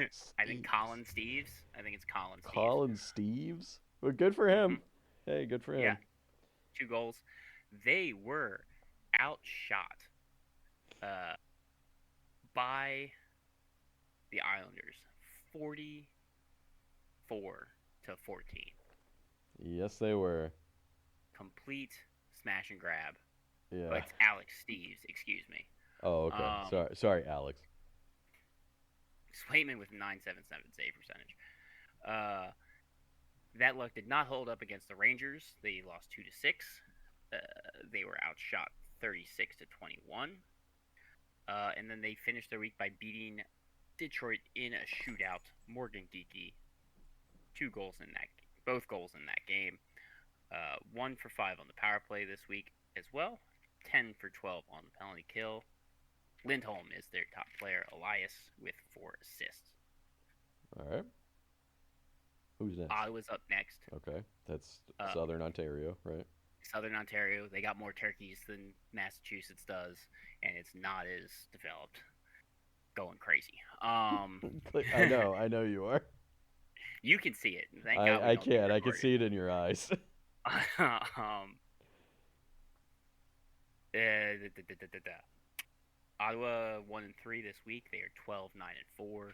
is. I think Steves. Colin Steves. I think it's Colin Steves. Colin Steves? Well, good for Hmm. him. Hey, good for Yeah, him. 2 goals. They were outshot uh, by the Islanders, 44-14. Yes, they were. Complete smash and grab. Oh, Yeah. it's Alex Steves. Excuse me. Oh, okay. Um, Sorry, Alex. Swayman with 977 save percentage. Uh, that luck did not hold up against the Rangers. They lost 2-6. They were outshot 36-21. And then they finished their week by beating Detroit in a shootout. Morgan Geeky, 2 goals in that, both goals in that game. 1 for 5 on the power play this week as well. 10 for 12 on the penalty kill. Lindholm is their top player. Elias with 4 assists. All right. Who's next? Ottawa's up next. Okay. That's Uh, Southern Ontario, right? Southern Ontario. They got more turkeys than Massachusetts does, and it's not as developed. Going crazy. I know you are. You can see it. Thank God we I don't get can. I can recorded. see it in your eyes. um, Ottawa 1-3 this week. They are 12-9-4,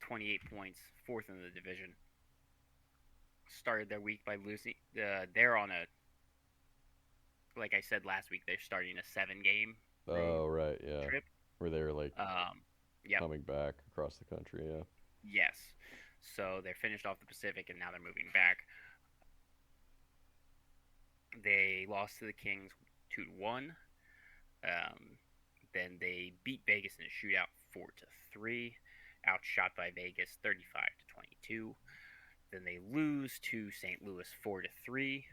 28 points, fourth in the division. Started their week by losing. They're on a, like I said last week, they're starting a 7-game road Oh, right, yeah. trip. Where they were like Yep. coming back across the country, yeah. Yes. So they're finished off the Pacific and now they're moving back. They lost to the Kings 2-1. Then they beat Vegas in a shootout 4-3. Outshot by Vegas 35-22. Then they lose to St. Louis 4-3.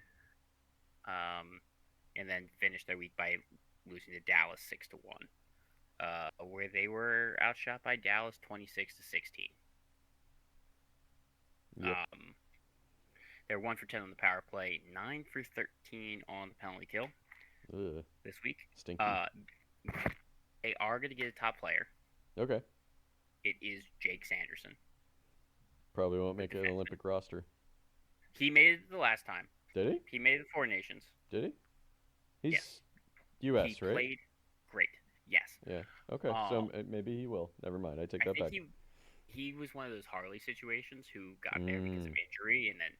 And then finish their week by losing to Dallas 6-1. Where they were outshot by Dallas 26-16. Yep. They're 1 for 10 on the power play, 9 for 13 on the penalty kill Ugh, this week. stinky. They are going to get a top player. Okay. It is Jake Sanderson. Probably won't make an Olympic roster. He made it the last time. Did he? He made it 4 Nations. Did he? He's Yes. U.S., He right? played great. Yes. Yeah. Okay. So maybe he will. Never mind. I take I that think back. he was one of those Harley situations who got there because of injury and then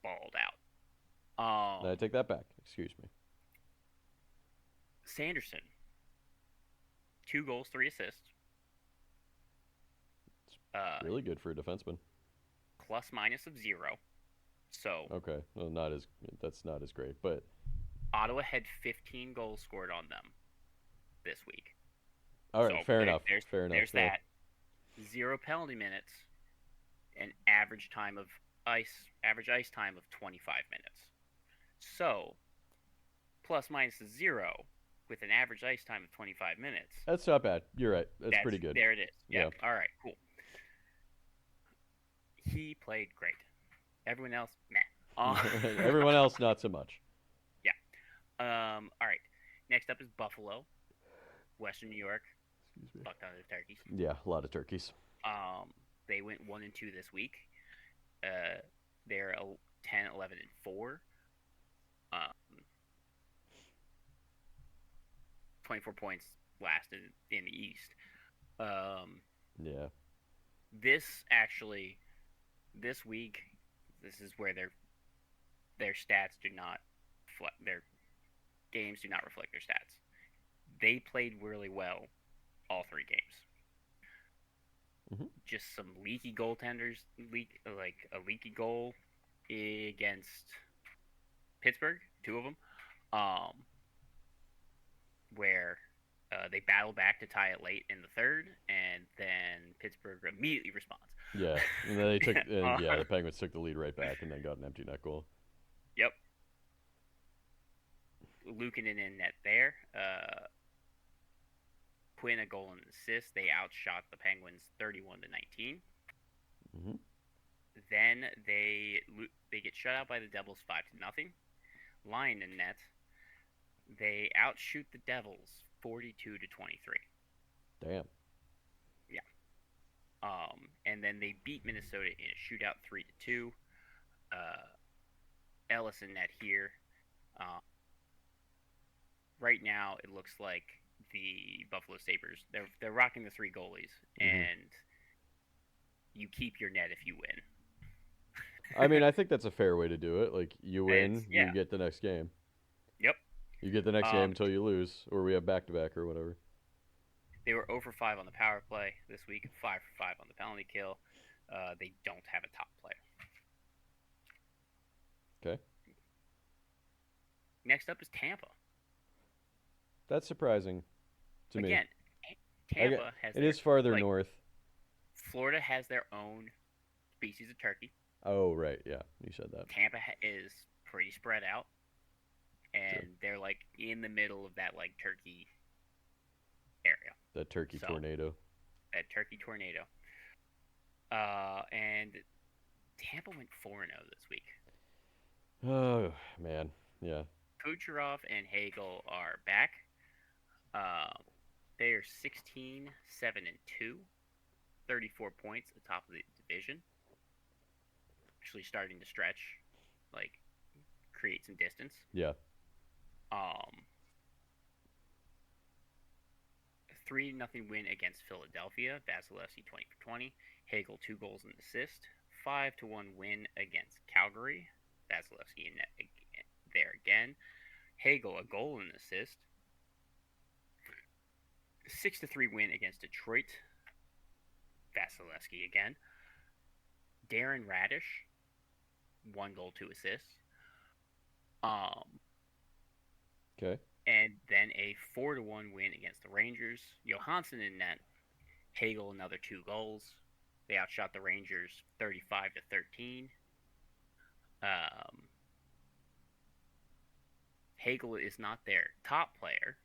balled out. I take that back. Excuse me. Sanderson, 2 goals, 3 assists. Really good for a defenseman. Plus minus of 0. So Okay. Well, that's not as great, but Ottawa had 15 goals scored on them this week. all right. So Fair enough. Fair enough. There's that. 0 penalty minutes, and average ice time of 25 minutes. So plus minus of 0 with an average ice time of 25 minutes. That's not bad. You're right. That's pretty good. There it is. Yeah. All right. Cool. He played great. Everyone else, meh. Everyone else, not so much. Yeah. All right. Next up is Buffalo, Western New York. Excuse me. Fuck ton of turkeys. Yeah, a lot of turkeys. They went 1-2 this week. They're 10, 11, and 4. Um, 24 points last in the East. Um, Yeah. this actually, this week, this is where their stats do not their games do not reflect their stats. They played really well all 3 games. Hmm. Just some leaky goaltenders, like a leaky goal against Pittsburgh, 2 of them, where they battle back to tie it late in the third, and then Pittsburgh immediately responds. Yeah. And then they took, uh, yeah, the Penguins took the lead right back and then got an empty net goal. yep, Luukkonen in net there. Quinn a goal and an assist. They outshot the Penguins 31-19. Hmm. Then they get shut out by the Devils 5-0. Line in net. They outshoot the Devils 42-23. Damn. Yeah. And then they beat Minnesota in a shootout 3-2. Ellis in net here. Uh, right now, it looks like the Buffalo Sabres they're rocking the 3 goalies, Hmm. and you keep your net if you win. I mean, I think that's a fair way to do it. Like, you It's win, yeah. you get the next game. Yep. You get the next game Um, until you lose, or we have back to back or whatever. they were 0 for 5 on the power play this week, 5 for 5 on the penalty kill. They don't have a top player. Okay. Next up is Tampa. That's surprising to me. Again, I get Tampa has it their is farther like north. Florida has their own species of turkey. Oh, right. Yeah, you said that. Tampa is pretty spread out, Sure. and they're like in the middle of that like turkey area. That turkey So tornado. that turkey tornado. And Tampa went 4-0 this week. Oh, man. Yeah. Kucherov and Hagel are back. Um, they are 16, 7, and 2, 34 points at the top of the division. Actually starting to stretch, like create some distance. Yeah. Um, 3-0 win against Philadelphia. Vasilevsky 20 for 20. Hagel 2 goals and assist. 5-1 win against Calgary. Vasilevsky in net there again. Hagel a goal and assist. 6-3 win against Detroit. Vasilevsky again. Darren Radish 1 goal, 2 assists. Okay. And then a 4-1 win against the Rangers. Johansson in net. Hagel another 2 goals. They outshot the Rangers 35-13. Um, Hagel is not their top player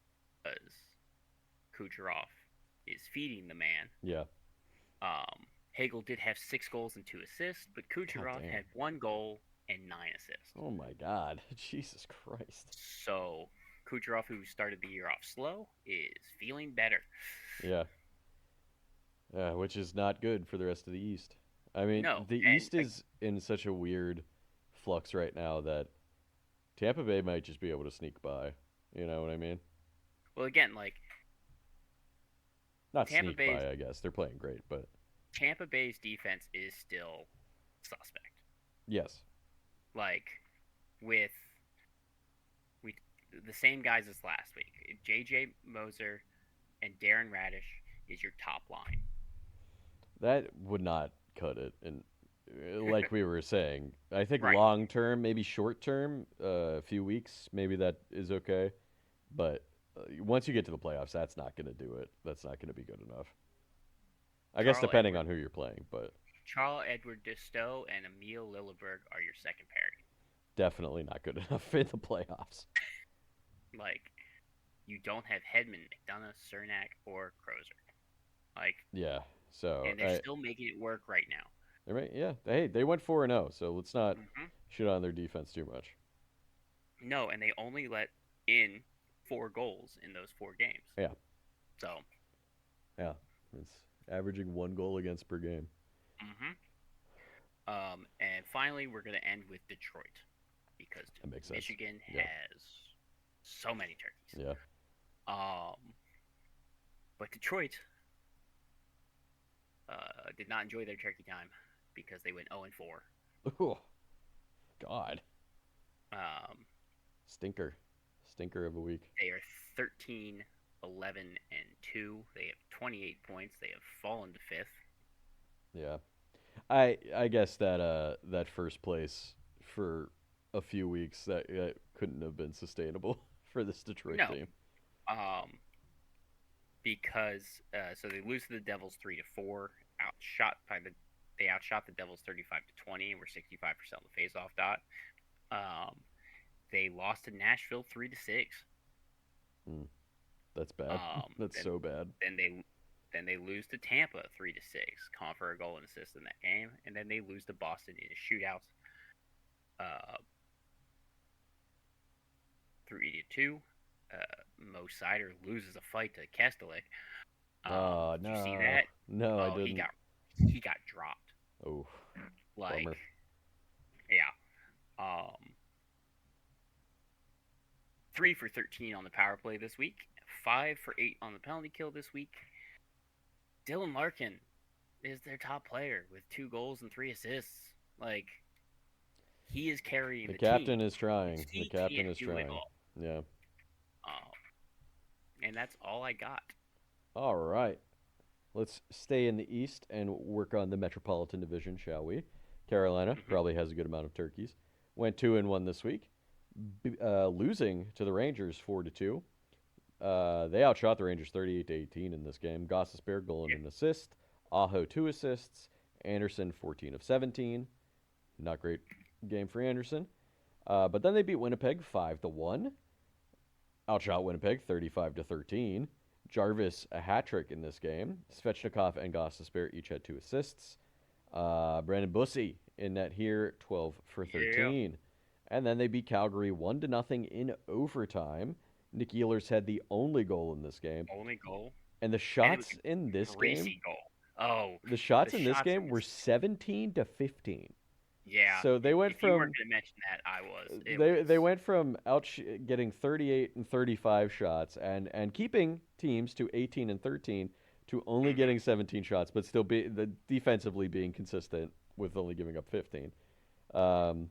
because Kucherov is feeding the man. Yeah. Hagel did have 6 goals and 2 assists, but God Kucherov damn. had 1 goal and 9 assists. Oh my God. Jesus Christ. So Kucherov, who started the year off slow, is feeling better. Yeah. Yeah, which is not good for the rest of the East. I mean, No, the and East is in such a weird flux right now that Tampa Bay might just be able to sneak by. You know what I mean? well, again, like Not Tampa sneak Bay's by, I guess. They're playing great, but Tampa Bay's defense is still suspect. yes. Like with we the same guys as last week. JJ Moser and Darren Radish is your top line. That would not cut it. And like we were saying, I think Right. long term, maybe short term, a few weeks, maybe that is okay. But once you get to the playoffs, that's not going to do it. That's not going to be good enough. I guess Charles depending Edward on who you're playing, but Charles Edward Distow and Emil Lilleberg are your second pairing. definitely not good enough in the playoffs. Like you don't have Hedman, McDonough, Cernak, or Crozer. Like Yeah. So and they're still making it work right now. yeah. Hey, they went 4-0, so let's not Hmm. shit on their defense too much. No, and they only let in 4 goals in those 4 games. Yeah. So, Yeah. It's averaging 1 goal against per game. hmm And finally, we're going to end with Detroit because That makes sense. Michigan Yeah. has so many turkeys. Yeah. Um, but Detroit did not enjoy their turkey time because they went 0 and 4. Oh, God. Um, Stinker. Stinker of a week. they are 13, 11, and 2. They have 28 points. They have fallen to fifth. Yeah. I guess that that first place for a few weeks that couldn't have been sustainable for this Detroit No, team. um, because so they lose to the Devils 3-4. Outshot by the They outshot the Devils 35-20 and were 65% on the faceoff dot. Um, they lost to Nashville 3-6. Mm, that's bad. Um, That's then so bad. then they lose to Tampa 3-6, calling for a goal and assist in that game, and then they lose to Boston in a shootout, 3-2. Mo Sider loses a fight to Kestelik. Oh Did you see no, that? no, I Oh, didn't. he got dropped. Oh, Like, bummer. yeah. 3 for 13 on the power play this week. 5 for 8 on the penalty kill this week. Dylan Larkin is their top player with 2 goals and 3 assists. Like, he is carrying The the team. captain is trying. The He captain can't is do it trying. all. Yeah. Um, and that's all I got. All right. Let's stay in the East and work on the Metropolitan Division, shall we? Carolina Mm-hmm. probably has a good amount of turkeys. Went 2-1 this week, losing to the Rangers 4-2. They outshot the Rangers 38-18 in this game. Gossesbear goal and Yeah. an assist. Aho 2 assists. Anderson 14 of 17. Not great game for Anderson. But then they beat Winnipeg 5-1. Outshot Winnipeg 35-13. Jarvis a hat trick in this game. Svechnikov and Gossesbear each had 2 assists. Brandon Bussey in net here, 12 for Yeah. 13. And then they beat Calgary 1-0 in overtime. Nick Ehlers had the only goal in this game. Only goal. And the And it was shots in a this game, greasy goal. Oh, the the shots in this shots in game were this. 17-15. Yeah. So they went If you weren't from going to mention that, I was. It they was. went from getting 38 and 35 shots and keeping teams to 18 and 13 to only Mm-hmm. getting 17 shots, but still defensively being consistent with only giving up 15. Um,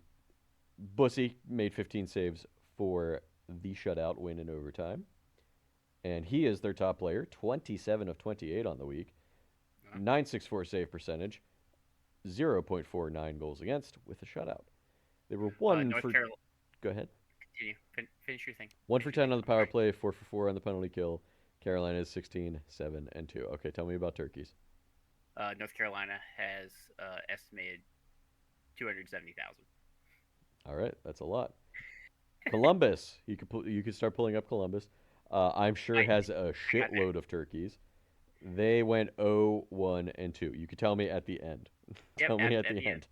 Bussy made 15 saves for the shutout win in overtime, and he is their top player, 27 of 28 on the week, Uh-huh. 964 save percentage, 0.49 goals against with a shutout. They were one North for. Carolina. Go ahead. Continue. Finish your thing. One for Finish your 10 thing. on the I'm power sorry. play, 4 for 4 on the penalty kill. Carolina is 16, 7, and 2. Okay, tell me about turkeys. North Carolina has estimated 270,000. All right, that's a lot. Columbus, you could start pulling up Columbus. I'm sure I has a I got that. shitload of turkeys. They went 0, 1, and 2. You could tell me at the end. Yep. Tell me at At the the end.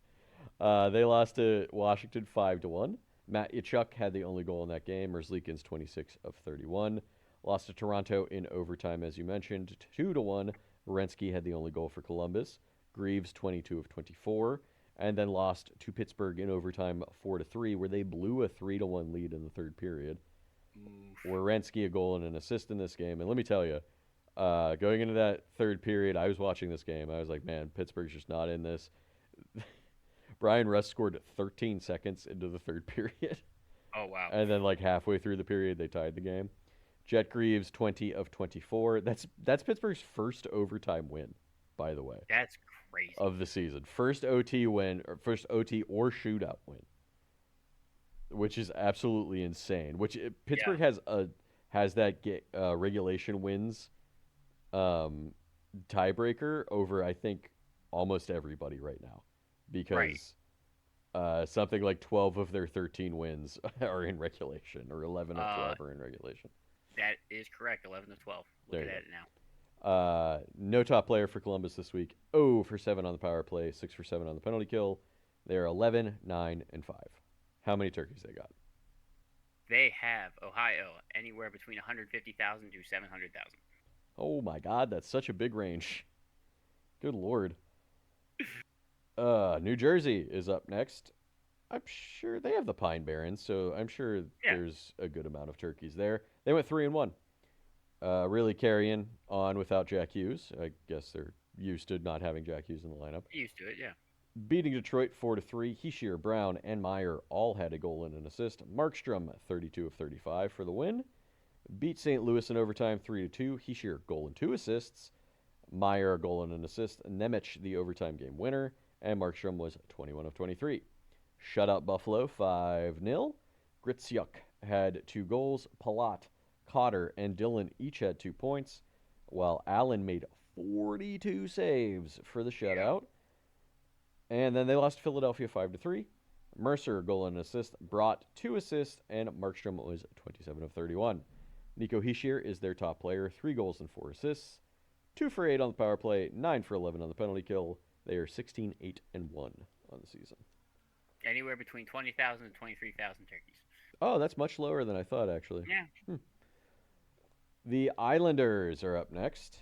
end. They lost to Washington 5-1. Matt Yachuk had the only goal in that game. Merzlikins 26 of 31. Lost to Toronto in overtime, as you mentioned, 2-1. Werenski had the only goal for Columbus. Greaves 22 of 24, and then lost to Pittsburgh in overtime 4-3, where they blew a 3-1 lead in the third period. Oof. Werenski a goal and an assist in this game, and let me tell you, going into that third period, I was watching this game. I was like, man, Pittsburgh's just not in this. Brian Rust scored 13 seconds into the third period. Oh wow. And then, like, halfway through the period, they tied the game. Jet Greaves, 20 of 24. That's Pittsburgh's first overtime win, by the way, That's crazy. of the season. First OT win, or first OT or shootout win, which is absolutely insane. Yeah. Pittsburgh has that regulation wins um, tiebreaker over, I think, almost everybody right now, Right. because something like 12 of their 13 wins are in regulation, or 11 of Uh, 12 are in regulation. that is correct. 11-12. There Looking you at it now. go. No top player for Columbus this week. 0 for 7 on the power play, 6 for 7 on the penalty kill. They're 11, 9, and 5. How many turkeys they got? They have Ohio anywhere between 150,000 to 700,000. Oh my God, that's such a big range. Good Lord. New Jersey is up next. I'm sure they have the Pine Barrens, so I'm sure Yeah, there's a good amount of turkeys there. They went 3-1. Really carrying on without Jack Hughes. I guess they're used to not having Jack Hughes in the lineup. used to it. Yeah. Beating Detroit 4-3. Heishier, Brown, and Meyer all had a goal and an assist. Markstrom 32 of 35 for the win. Beat St. Louis in overtime 3-2. Heishier goal and two assists. Meyer a goal and an assist. Nemec the overtime game winner, and Markstrom was 21 of 23. Shutout Buffalo 5-0. Gritsyuk had two goals. Palat, Cotter, and Dillon each had 2 points, while Allen made 42 saves for the Yeah. shutout. And then they lost to Philadelphia 5-3. Mercer goal and assist brought two assists, and Markstrom was 27 of 31. Nico Hischier is their top player, 3 goals and 4 assists, 2 for 8 on the power play, 9 for 11 on the penalty kill. They are 16-8-1 on the season. Anywhere between 20,000 and 23,000 turkeys. Oh, that's much lower than I thought, actually. Yeah. The Islanders are up next.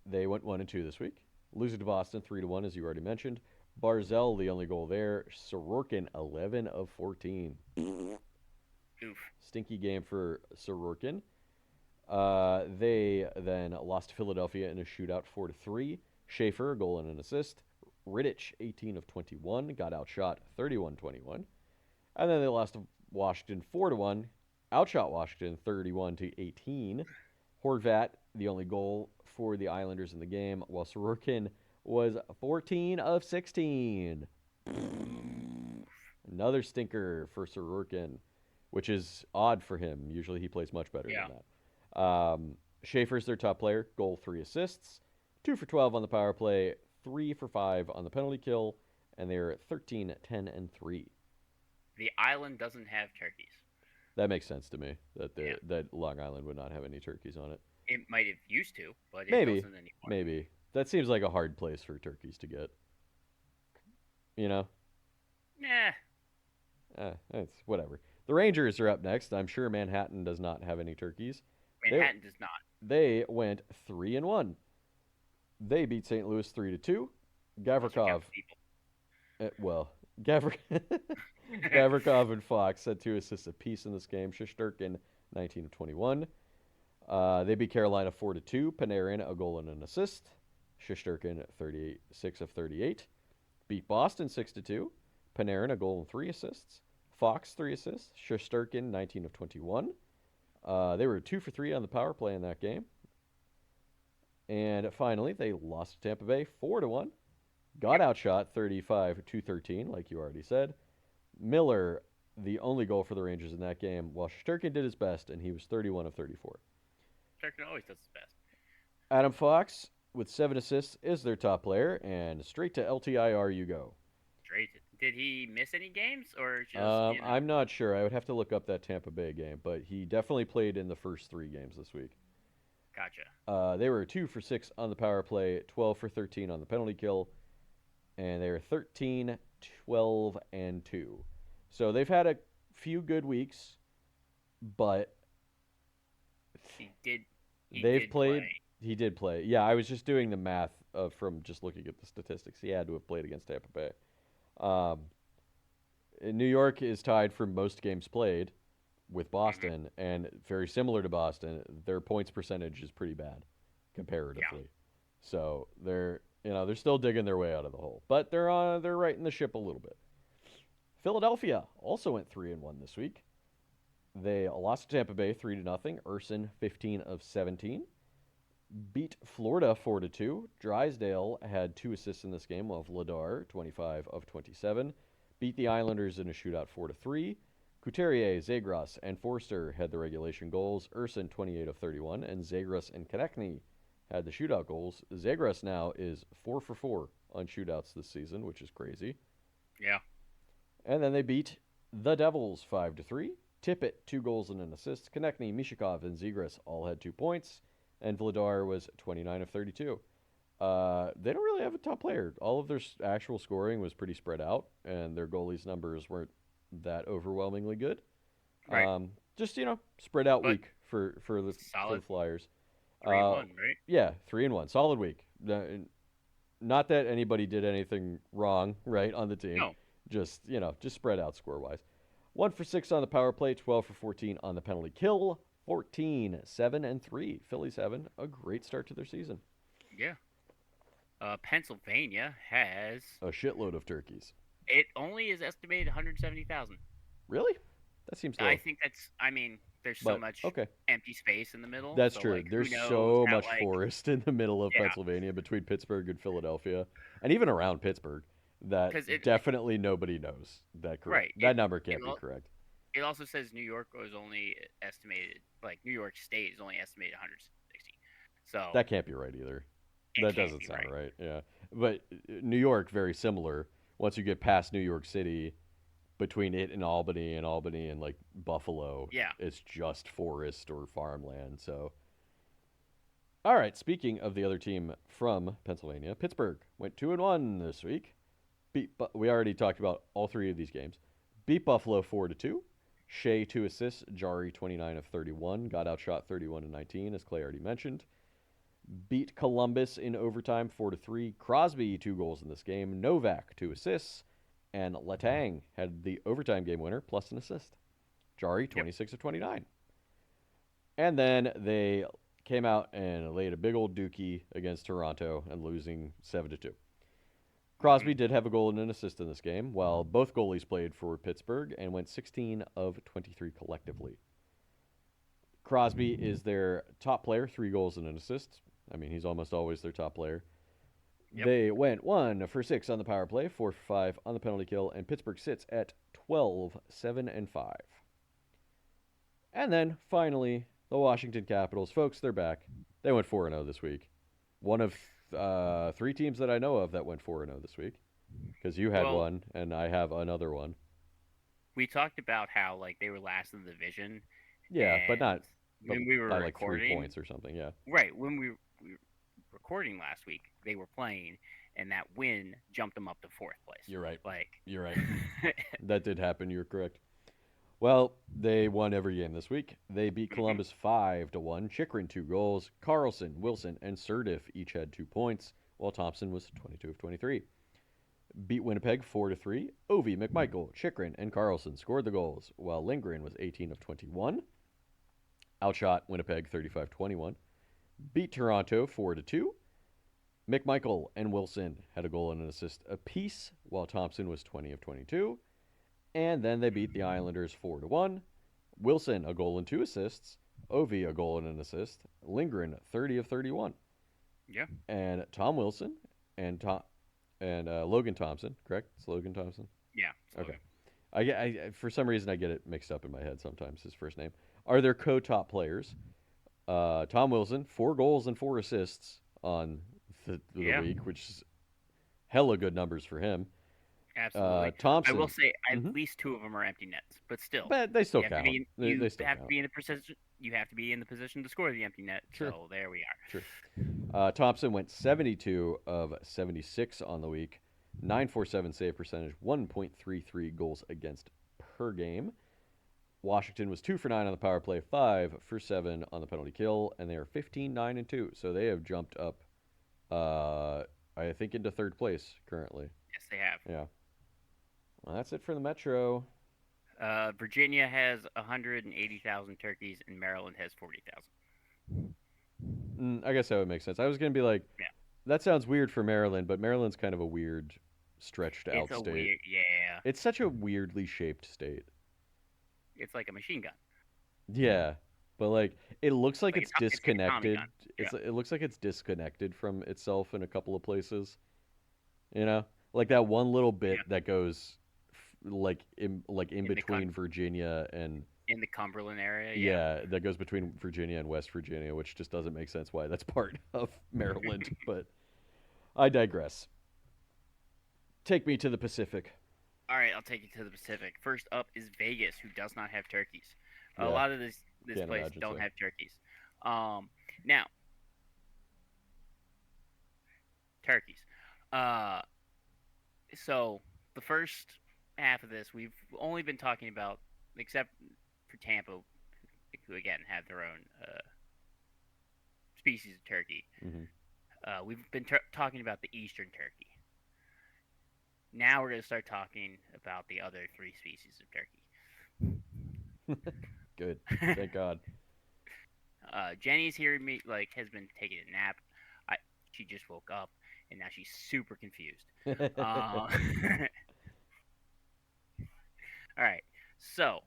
They went 1-2 this week, losing to Boston 3-1, as you already mentioned. Barzell, the only goal there. Sorokin, 11 of 14. Oof. Stinky game for Sorokin. They then lost to Philadelphia in a shootout 4-3. Schaefer, a goal and an assist. Rittich, 18 of 21, got outshot 31-21. And then they lost to Washington 4-1. Outshot Washington 31-18. Horvat, the only goal for the Islanders in the game, while Sorokin was 14 of 16. Another stinker for Sorokin, which is odd for him. Usually he plays much better Yeah. than that. Schaefer's their top player, goal, 3 assists, 2 for 12 on the power play, 3 for 5 on the penalty kill, and they're 13, 10, and 3. The island doesn't have turkeys. That makes sense to me that Yeah. that Long Island would not have any turkeys on it. It might have used to, but it Maybe, doesn't anymore. maybe that seems like a hard place for turkeys to get. You know, Nah. it's whatever. The Rangers are up next. I'm sure Manhattan does not have any turkeys. Manhattan does not. They went 3-1. They beat St. Louis 3-2. Unless you Gavrikov, count people. well, Gavrikov and Fox had 2 assists apiece in this game. Shesterkin, 19 of 21. They beat Carolina 4-2. Panarin, a goal and an assist. Shesterkin, 36 of 38. Beat Boston 6-2. Panarin, a goal and 3 assists. Fox, 3 assists. Shesterkin, 19 of 21. They were 2 for 3 on the power play in that game. And finally, they lost to Tampa Bay 4-1. Got outshot 35-13, like you already said. Miller, the only goal for the Rangers in that game, while Shesterkin did his best, and he was 31 of 34. Turkin always does his best. Adam Fox, with 7 assists, is their top player, and straight to LTIR you go. Straight. Did he miss any games or just? I'm not sure. I would have to look up that Tampa Bay game, but he definitely played in the first 3 games this week. Gotcha. They were 2 for 6 on the power play, 12 for 13 on the penalty kill, and they were 13, 12, and 2. So they've had a few good weeks, but He did. He they've did played. play. He did play. Yeah, I was just doing the math from just looking at the statistics. He had to have played against Tampa Bay. Um, New York is tied for most games played with Boston, and very similar to Boston, their points percentage is pretty bad comparatively. So they're still digging their way out of the hole, but they're righting the ship a little bit. Philadelphia also went 3-1 this week. They lost to Tampa Bay 3-0. Urson 15 of 17. Beat Florida 4-2. Drysdale had 2 assists in this game, while Vladar 25 of 27. Beat the Islanders in a shootout 4-3. Couturier, Zagras, and Forster had the regulation goals. Urson 28 of 31, and Zagras and Konechny had the shootout goals. Zagras now is 4 for 4 on shootouts this season, which is crazy. Yeah. And then they beat the Devils 5-3. Tippett, 2 goals and an assist. Konechny, Mishikov, and Zegras all had 2 points. And Vladar was 29 of 32. They don't really have a top player. All of their actual scoring was pretty spread out, and their goalies' numbers weren't that overwhelmingly good. Right. Just spread out But week for the solid. Flyers. 3-1, right? Yeah, 3-1, solid week. Not that anybody did anything wrong, right, on the team. No. Just spread out score wise. 1 for 6 on the power play, 12 for 14 on the penalty kill, 14, 7, and 3. Phillies having a great start to their season. Yeah. Pennsylvania has. A shitload of turkeys. It only is estimated 170,000. Really? That seems I low. think that's. I mean, there's so But much okay. empty space in the middle, That's so true. like, who There's knows so how much like. forest in the middle of Yeah, Pennsylvania between Pittsburgh and Philadelphia, and even around Pittsburgh that because it. definitely nobody knows that correct. Right. That number It can't be correct. it also says New York was only estimated, like New York State is only estimated 160. So That can't be right either. it That can't doesn't be sound right. right. Yeah. But New York very similar. Once you get past New York City, between it and Albany and like Buffalo, Yeah. it's just forest or farmland. So all right, speaking of the other team from Pennsylvania, Pittsburgh went 2-1 this week. We already talked about all three of these games. Beat Buffalo 4-2. Shea 2 assists, Jari 29 of 31, got outshot 31-19 as Clay already mentioned. Beat Columbus in overtime 4-3. Crosby 2 goals in this game, Novak 2 assists, and Letang had the overtime game winner plus an assist. Jari Yep. 26 of 29. And then they came out and laid a big old dookie against Toronto and losing 7-2. Crosby did have a goal and an assist in this game, while both goalies played for Pittsburgh and went 16 of 23 collectively. Crosby is their top player, 3 goals and an assist. I mean, he's almost always their top player. Yep. They went 1 for 6 on the power play, 4 for 5 on the penalty kill, and Pittsburgh sits at 12, 7, and 5. And then finally, the Washington Capitals. Folks, they're back. They went 4-0 this week. One of 3 teams that I know of that went 4-0 this week. Because you had Well, one, and I have another one. we talked about how like they were last in the division, Yeah, but and not but when we were by like 3 recording, points or something. Yeah, right when we were recording last week, they were playing, and that win jumped them up to fourth place. you're right. Like, You're right. That did happen. You're correct. Well, they won every game this week. They beat Columbus 5-1. Chikrin 2 goals. Carlson, Wilson, and Serdiff each had 2 points, while Thompson was 22 of 23. Beat Winnipeg 4-3. Ovi, McMichael, Chikrin, and Carlson scored the goals, while Lindgren was 18 of 21. Outshot Winnipeg 35-21. Beat Toronto 4-2. McMichael and Wilson had a goal and an assist apiece, while Thompson was 20 of 22. And then they beat the Islanders 4-1. Wilson a goal and 2 assists. Ovi a goal and an assist. Lindgren 30 of 31. yeah, And Tom Wilson and Logan Thompson, correct? It's Logan Thompson. yeah. So, Okay. I for some reason I get it mixed up in my head sometimes. His first name are their co-top players. Tom Wilson 4 goals and 4 assists on the Yeah. week, which is hella good numbers for him. Absolutely. I Thompson, will say at Mhm. least 2 of them are empty nets, but still, but they still you have to count. be in, They you still have to count. be in the position. You have to be in the position to score the empty net. Sure. So there we are. Sure. Thompson went 72 of 76 on the week, 947 save percentage, 1.33 goals against per game. Washington was 2 for 9 on the power play, 5 for 7 on the penalty kill, and they are 15, 9, and 2. So they have jumped up, I think, into third place currently. Yes, they have. Yeah. Well, that's it for the Metro. Virginia has 180,000 turkeys, and Maryland has 40,000. I guess that would make sense. I was going to be like, Yeah. that sounds weird for Maryland, but Maryland's kind of a weird, stretched out It's a state. weird, yeah. It's such a weirdly shaped state. It's like a machine gun. Yeah, but like it looks like Like it's it's like a Tommy disconnected. gun. It looks like it's disconnected from itself in a couple of places. You know, like that one little bit Yeah. that goes like in the between Virginia and In the Cumberland area. yeah, that goes between Virginia and West Virginia, which just doesn't make sense why that's part of Maryland. But I digress. Take me to the Pacific. All right, I'll take you to the Pacific. First up is Vegas, who does not have turkeys. A Yeah, lot of this can't place imagine don't so. have turkeys. Now turkeys. Uh, so the first half of this, we've only been talking about, except for Tampa, who again have their own species of turkey. hmm we've been talking about the eastern turkey. Now we're going to start talking about the other three species of Good. turkey. Thank God. Jenny's here, me like has been taking a nap. I She just woke up and now she's super confused. Uh, all right, so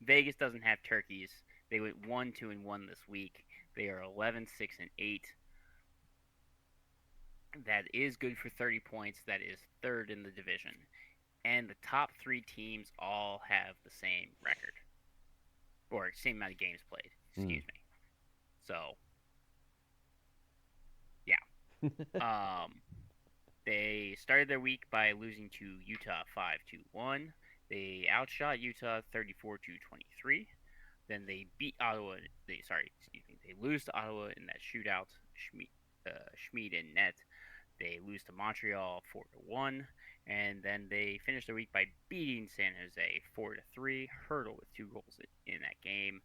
Vegas doesn't have turkeys. They went 1-2-1 this week. They are 11-6-8. That is good for 30 points. That is third in the division. And the top three teams all have the same record, or same amount of games played. Mm. Excuse me. So, yeah. They started their week by losing to Utah 5-1. They outshot Utah 34-23. Then they beat Ottawa. They lose to Ottawa in that shootout. Schmid in net. They lose to Montreal 4-1, and then they finish their week by beating San Jose 4-3. Hurdle with 2 goals in that game.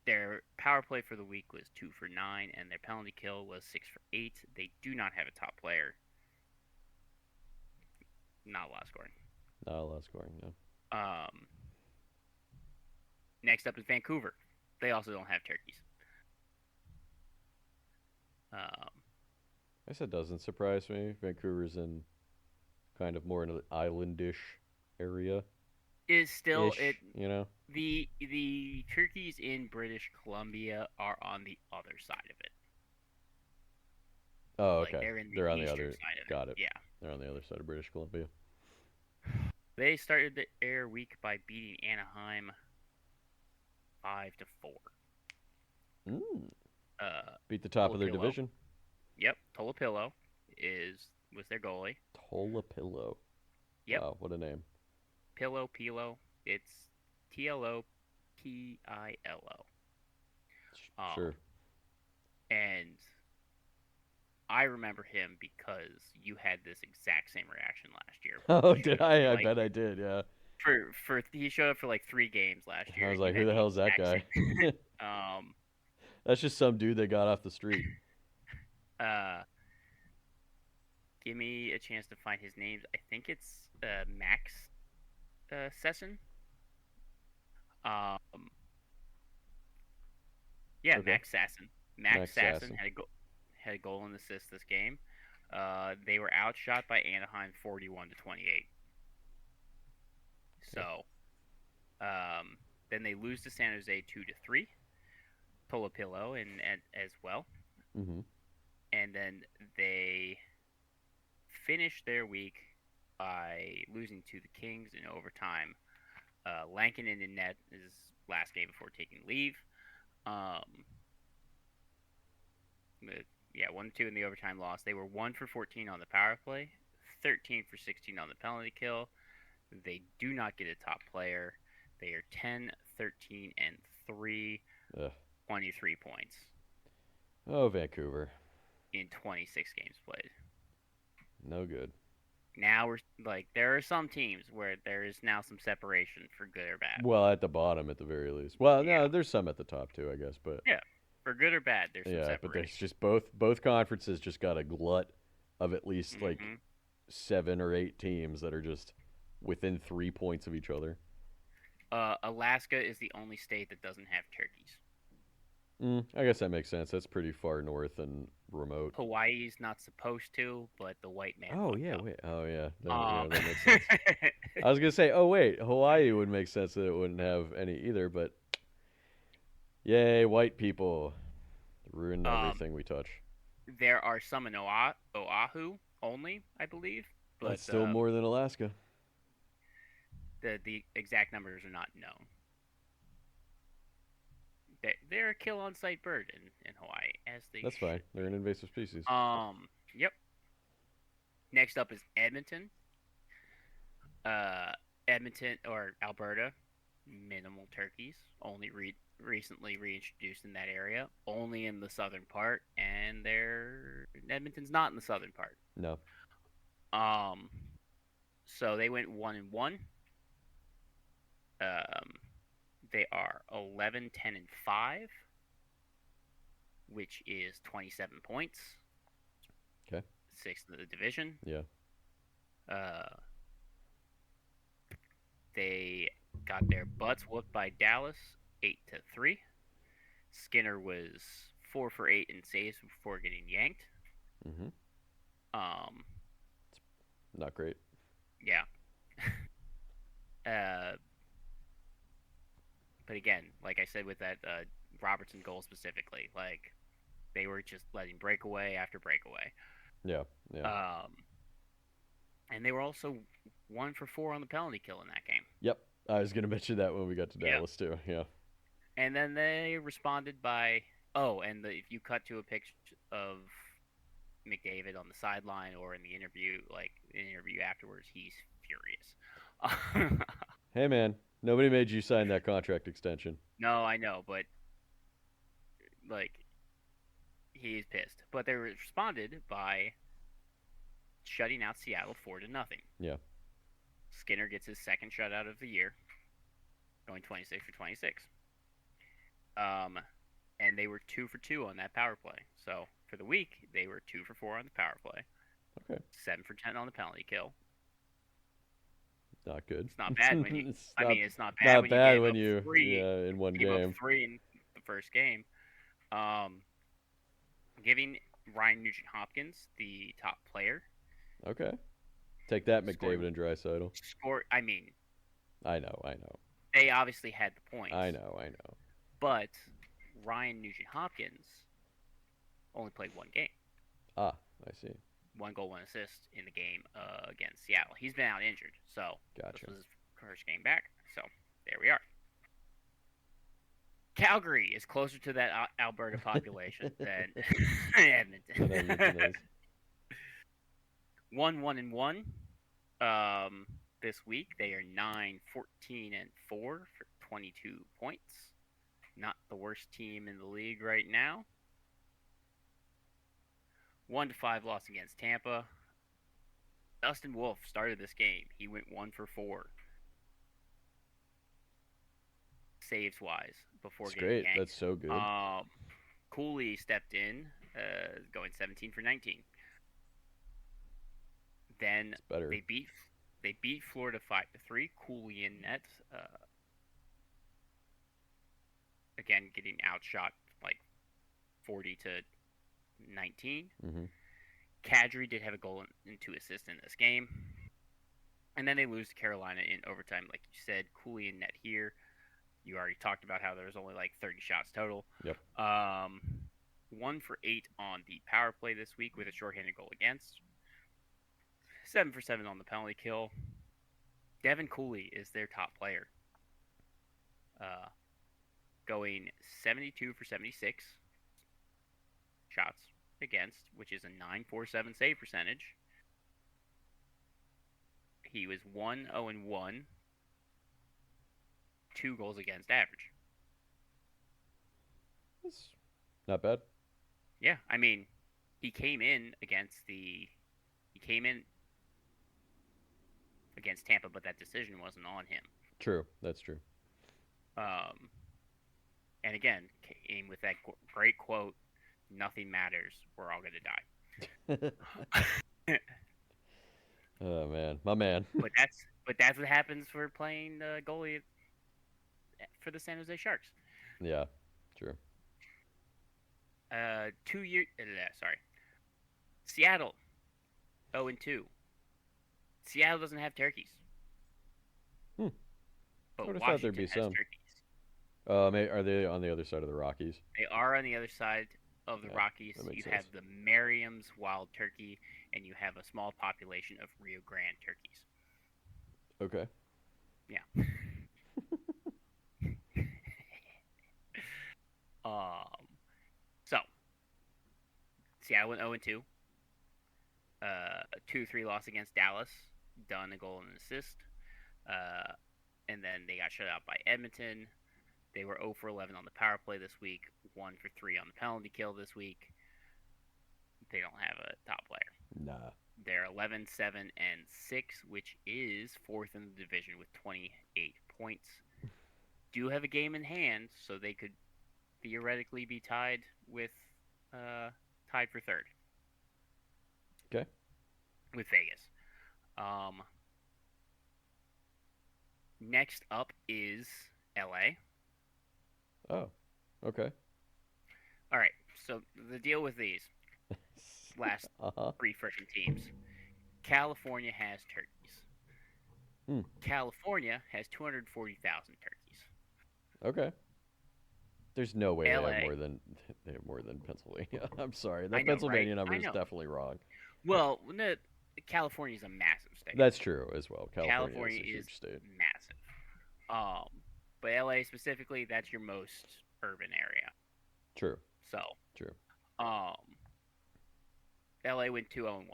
Their power play for the week was 2-for-9, and their penalty kill was 6-for-8. They do not have a top player. Not a lot of scoring. Not a lot of scoring, no. Next up is Vancouver. They also don't have turkeys. I guess it doesn't surprise me. Vancouver's in kind of more in an islandish area. Is still Ish, it you know? the turkeys in British Columbia are on the other side of it. Oh, Like okay. they're in the They're on the eastern other. side of it. Got it. Yeah. They're on the other side of British Columbia. They started their week by beating Anaheim 5-4. Mm. Uh, Beat the top of their Tolopillo. division. Yep, Tolopillo was their goalie. Tolopillo. Yep, Wow, what a name. Pilo. It's Tolopilo. Sure. And I remember him because you had this exact same reaction last year. Oh, did I? I Like, bet I did, yeah. He showed up for like 3 games last year. I was And you like, who had the the hell's that exact guy? same. um, That's just some dude that got off the street. uh, give me a chance to find his name. I think it's Max Session. Um, yeah, Okay. Max Sasson. Max Max Sasson Sasson. had a goal and assist this game. They were outshot by Anaheim 41-28. Okay. So, then they lose to San Jose 2-3. Tolopillo and as well, Mm-hmm. and then they finish their week by losing to the Kings in overtime. Lankinen in net his last game before taking leave. Um, yeah, 1-2 in the overtime loss. They were 1-for-14 on the power play, 13-for-16 on the penalty kill. They do not get a top player. They are 10-13-3, Ugh. 23 points Oh, Vancouver. in 26 games played. No good. Now we're like, there are some teams where there is now some separation for good or bad. Well, at the bottom, at the very least. Well, Yeah. no, there's some at the top too, I guess. But Yeah, for good or bad, there's some yeah, separation. but there's just both conferences just got a glut of at least like Mm-hmm. 7 or 8 teams that are just within 3 points of each other. Alaska is the only state that doesn't have turkeys. I guess that makes sense. That's pretty far north and remote. Hawaii's not supposed to, but the white man. Oh fucked yeah, up. wait. Oh yeah, that makes sense. Um, I was gonna say, oh wait, Hawaii would make sense that it wouldn't have any either, but yay, white people ruin everything we touch. there are some in Oahu only, I believe, but That's still more than Alaska. the exact numbers are not known. They're a kill on site bird in Hawaii, as they That's fine. They're an invasive species. Yep. Next up is Edmonton. Edmonton or Alberta, minimal turkeys. Only recently reintroduced in that area. Only in the southern part, and Edmonton's not in the southern part. No. So they went 1-1. They are 11-10-5. which is 27 points, Okay. sixth in the division. Yeah. Uh, they got their butts whooped by Dallas 8-3. Skinner was 4 for 8 in saves before getting yanked. Mm-hmm. Um, Not great. yeah. uh, but again, like I said with that Robertson goal specifically, like they were just letting breakaway after breakaway. Yeah. Yeah. Um, and they were also 1 for 4 on the penalty kill in that game. Yep. I was gonna mention that when we got to Yeah. Dallas too. Yeah. And then they responded by if you cut to a picture of McDavid on the sideline or in the interview, like in the interview afterwards, he's furious. Hey man, nobody made you sign that contract extension. No, I know, but like he's pissed. But they responded by shutting out Seattle 4-0. Yeah. Skinner gets his second shutout of the year, going 26 for 26. And they were 2 for 2 on that power play. So for the week, they were 2 for 4 on the power play, Okay. 7 for 10 on the penalty kill. Not good. It's not bad when you. It's I not, mean, it's not bad not when you bad gave when up you three. in one Gave up game. 3 in the first game. Giving Ryan Nugent Hopkins the top player. Okay. Take that, Scoring, McDavid and Draisaitl. I mean, I know. I know. they obviously had the points. I know. I know. But Ryan Nugent Hopkins only played one game. Ah, I see. 1 goal, 1 assist in the game against Seattle. He's been out injured, so Gotcha. this was his first game back. So there we are. Calgary is closer to that Alberta population than Edmonton. 1-1-1. This week they are 9-14-4 for 22 points. Not the worst team in the league right now. 1-5 loss against Tampa. Dustin Wolf started this game. He went 1-for-4 saves wise before That's getting great. yanked. That's so good. Cooley stepped in, going 17-for-19. Then they beat Florida 5-3. Cooley in net. Again, getting outshot like 40-19. Mm-hmm. Kadri did have a goal and 2 assists in this game. And then they lose to Carolina in overtime, like you said. Cooley in net here. You already talked about how there was only like 30 shots total. Yep. 1-for-8 on the power play this week with a shorthanded goal against. 7-for-7 on the penalty kill. Devin Cooley is their top player. Going 72-for-76 shots against, which is a 9.47 save percentage. He was 1-0-1, 2 goals against average. That's not bad. Yeah, I mean, he came in against Tampa, but that decision wasn't on him. True. That's true. And again, came with that great quote, "Nothing matters. We're all gonna die." Oh man, my man. but that's what happens for playing goalie for the San Jose Sharks. Yeah, true. 2 years. Sorry, Seattle. 0-2. Seattle doesn't have turkeys. I But would have thought Washington there'd be has some. turkeys. Are they on the other side of the Rockies? They are on the other side of the Rockies. that makes You sense. have the Merriam's wild turkey, and you have a small population of Rio Grande turkeys. Okay. Yeah. So Seattle went 0-2. A 2-3 loss against Dallas. Done a goal and an assist. And then they got shut out by Edmonton. They were 0-for-11 on the power play this week. 1-for-3 on the penalty kill this week. They don't have a top player. Nah. They're 11-7-6, which is 4th in the division with 28 points. Do have a game in hand, so they could theoretically be tied with uh, tied for third Okay. with Vegas. Um, Next up is LA. Oh. Okay. All right, so the deal with these last Uh-huh. three freaking teams. California has turkeys. Hmm. California has 240,000 turkeys. Okay. There's no way LA, they have more than Pennsylvania. I'm sorry. I That know, right? Pennsylvania number I is know. definitely wrong. Well, no, California is a massive state. That's true as well. California is California a is huge state. massive. But LA specifically, that's your most urban area. True. So, True. um, LA went 2-0-1.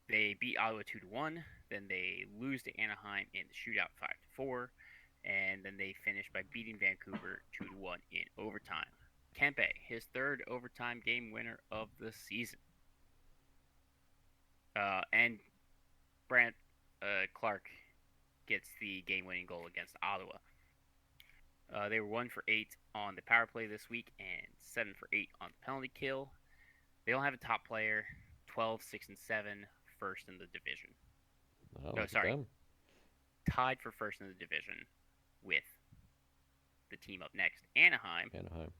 They beat Ottawa 2-1. Then they lose to Anaheim in the shootout 5-4, and then they finish by beating Vancouver 2-1 in overtime. Kempe, his third overtime game winner of the season, and Brant Clark gets the game-winning goal against Ottawa. They were 1 for 8 on the power play this week and 7 for 8 on the penalty kill. They don't have a top player. 12, 6, and 7, first in the division. Oh, No, look at sorry, them. tied for first in the division with the team up next, Anaheim. Anaheim.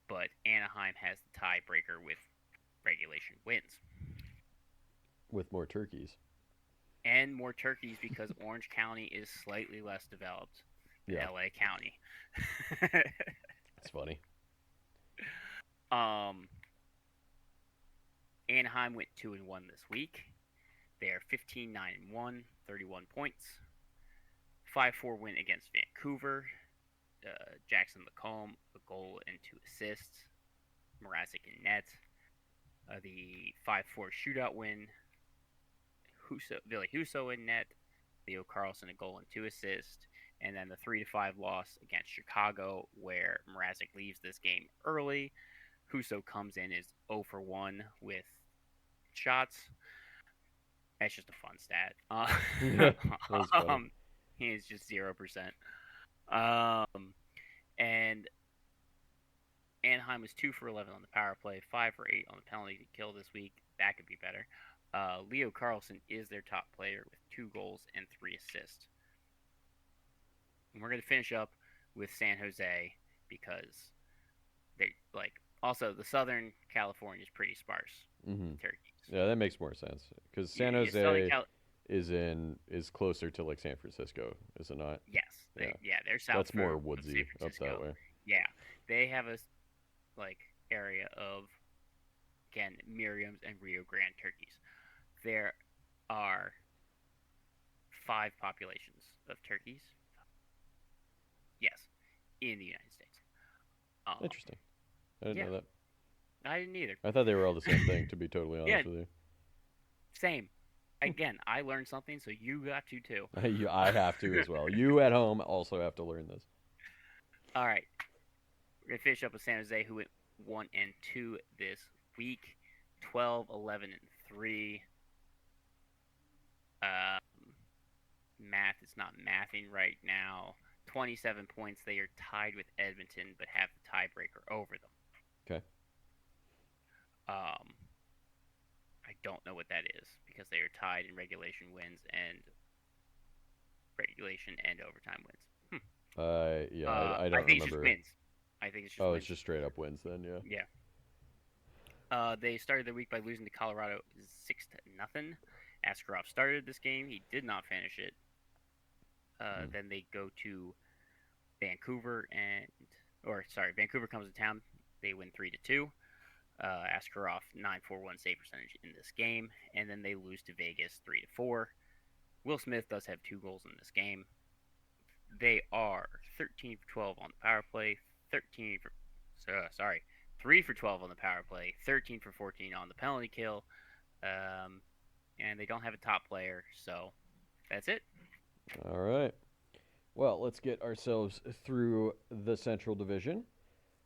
But Anaheim has the tiebreaker with regulation wins With more turkeys. and more turkeys because Orange County is slightly less developed than Yeah. LA County. It's funny. um, Anaheim went 2-1 this week. They are 15-9-1, 31 points. 5-4 win against Vancouver. Jackson Lacombe, a goal and 2 assists. Mrazek in net. The 5-4 shootout win. Ville Husso in net. Leo Carlson, a goal and 2 assists. And then the 3-5 loss against Chicago, where Mrazek leaves this game early. Husso comes in as 0 for 1 with shots. That's just a fun stat. That's funny. He is just 0%. And Anaheim was 2 for 11 on the power play, 5 for 8 on the penalty kill this week. That could be better. Leo Carlson is their top player with 2 goals and 3 assists. And we're going to finish up with San Jose because they also the Southern California is pretty sparse Mm-hmm. with turkeys. Yeah, that makes more sense because Yeah, San yeah, Southern Jose Cal- is closer to like San Francisco, is it not? yes, Yeah, they're south that's more of San woodsy up Francisco. that way. Yeah, they have a area of, again, Miriam's and Rio Grande turkeys. There are 5 populations of turkeys. Yes, in the United States. Um, Interesting. I didn't yeah, know that. I didn't either. I thought they were all the same thing. To be totally Yeah, honest with same. Again, I learned something, so you got to too. you, I have to as well. You at home also have to learn this. All right, we're gonna finish up with San Jose, who went 1-2 this week, 12, 11, and 3. Um, Math is not mathing right now. 27 points. They are tied with Edmonton, but have the tiebreaker over them. Okay. I don't know what that is because they are tied in regulation and overtime wins. Yeah, I I don't think it's just remember. wins. I think it's just Oh, wins. it's just straight up wins then. Yeah. Yeah. They started their week by losing to Colorado 6-0. Askarov started this game. He did not finish it. Then they go to Vancouver Vancouver comes to town. They win 3-2. Askarov 941 save percentage in this game, and then they lose to Vegas 3-4. Will Smith does have 2 goals in this game. They are 13 for 12 on the power play, 3 for 12 on the power play, 13 for 14 on the penalty kill, and they don't have a top player, so that's it. All right. Well, let's get ourselves through the Central Division.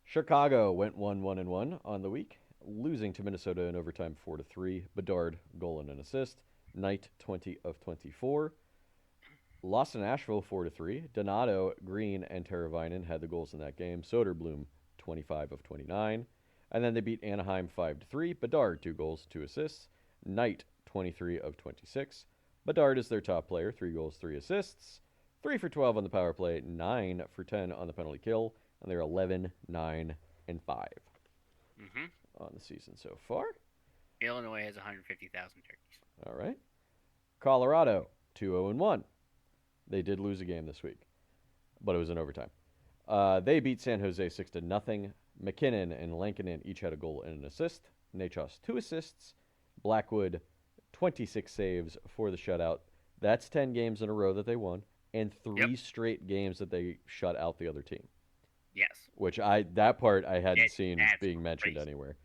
Chicago went 1-1-1 on the week, losing to Minnesota in overtime 4-3. Bedard goal and an assist. Knight 20 of 24. Lost to Nashville 4-3. Donato, Green, and Teravainen had the goals in that game. Soderblom 25 of 29. And then they beat Anaheim 5-3. Bedard, 2 goals, 2 assists. Knight, 23 of 26. Bedard is their top player, 3 goals, 3 assists. 3 for 12 on the power play, 9 for 10 on the penalty kill, and they're 11, 9, and 5 on the season so far. Illinois has 150,000 turkeys. All right. Colorado, 2-0-1. They did lose a game this week, but it was in overtime. They beat San Jose 6-0. McKinnon and Lankinen each had a goal and an assist. Nachos, 2 assists. Blackwood, 26 saves for the shutout. That's 10 games in a row that they won, and 3 straight games that they shut out the other team. Yes. Which that part I hadn't seen being mentioned anywhere.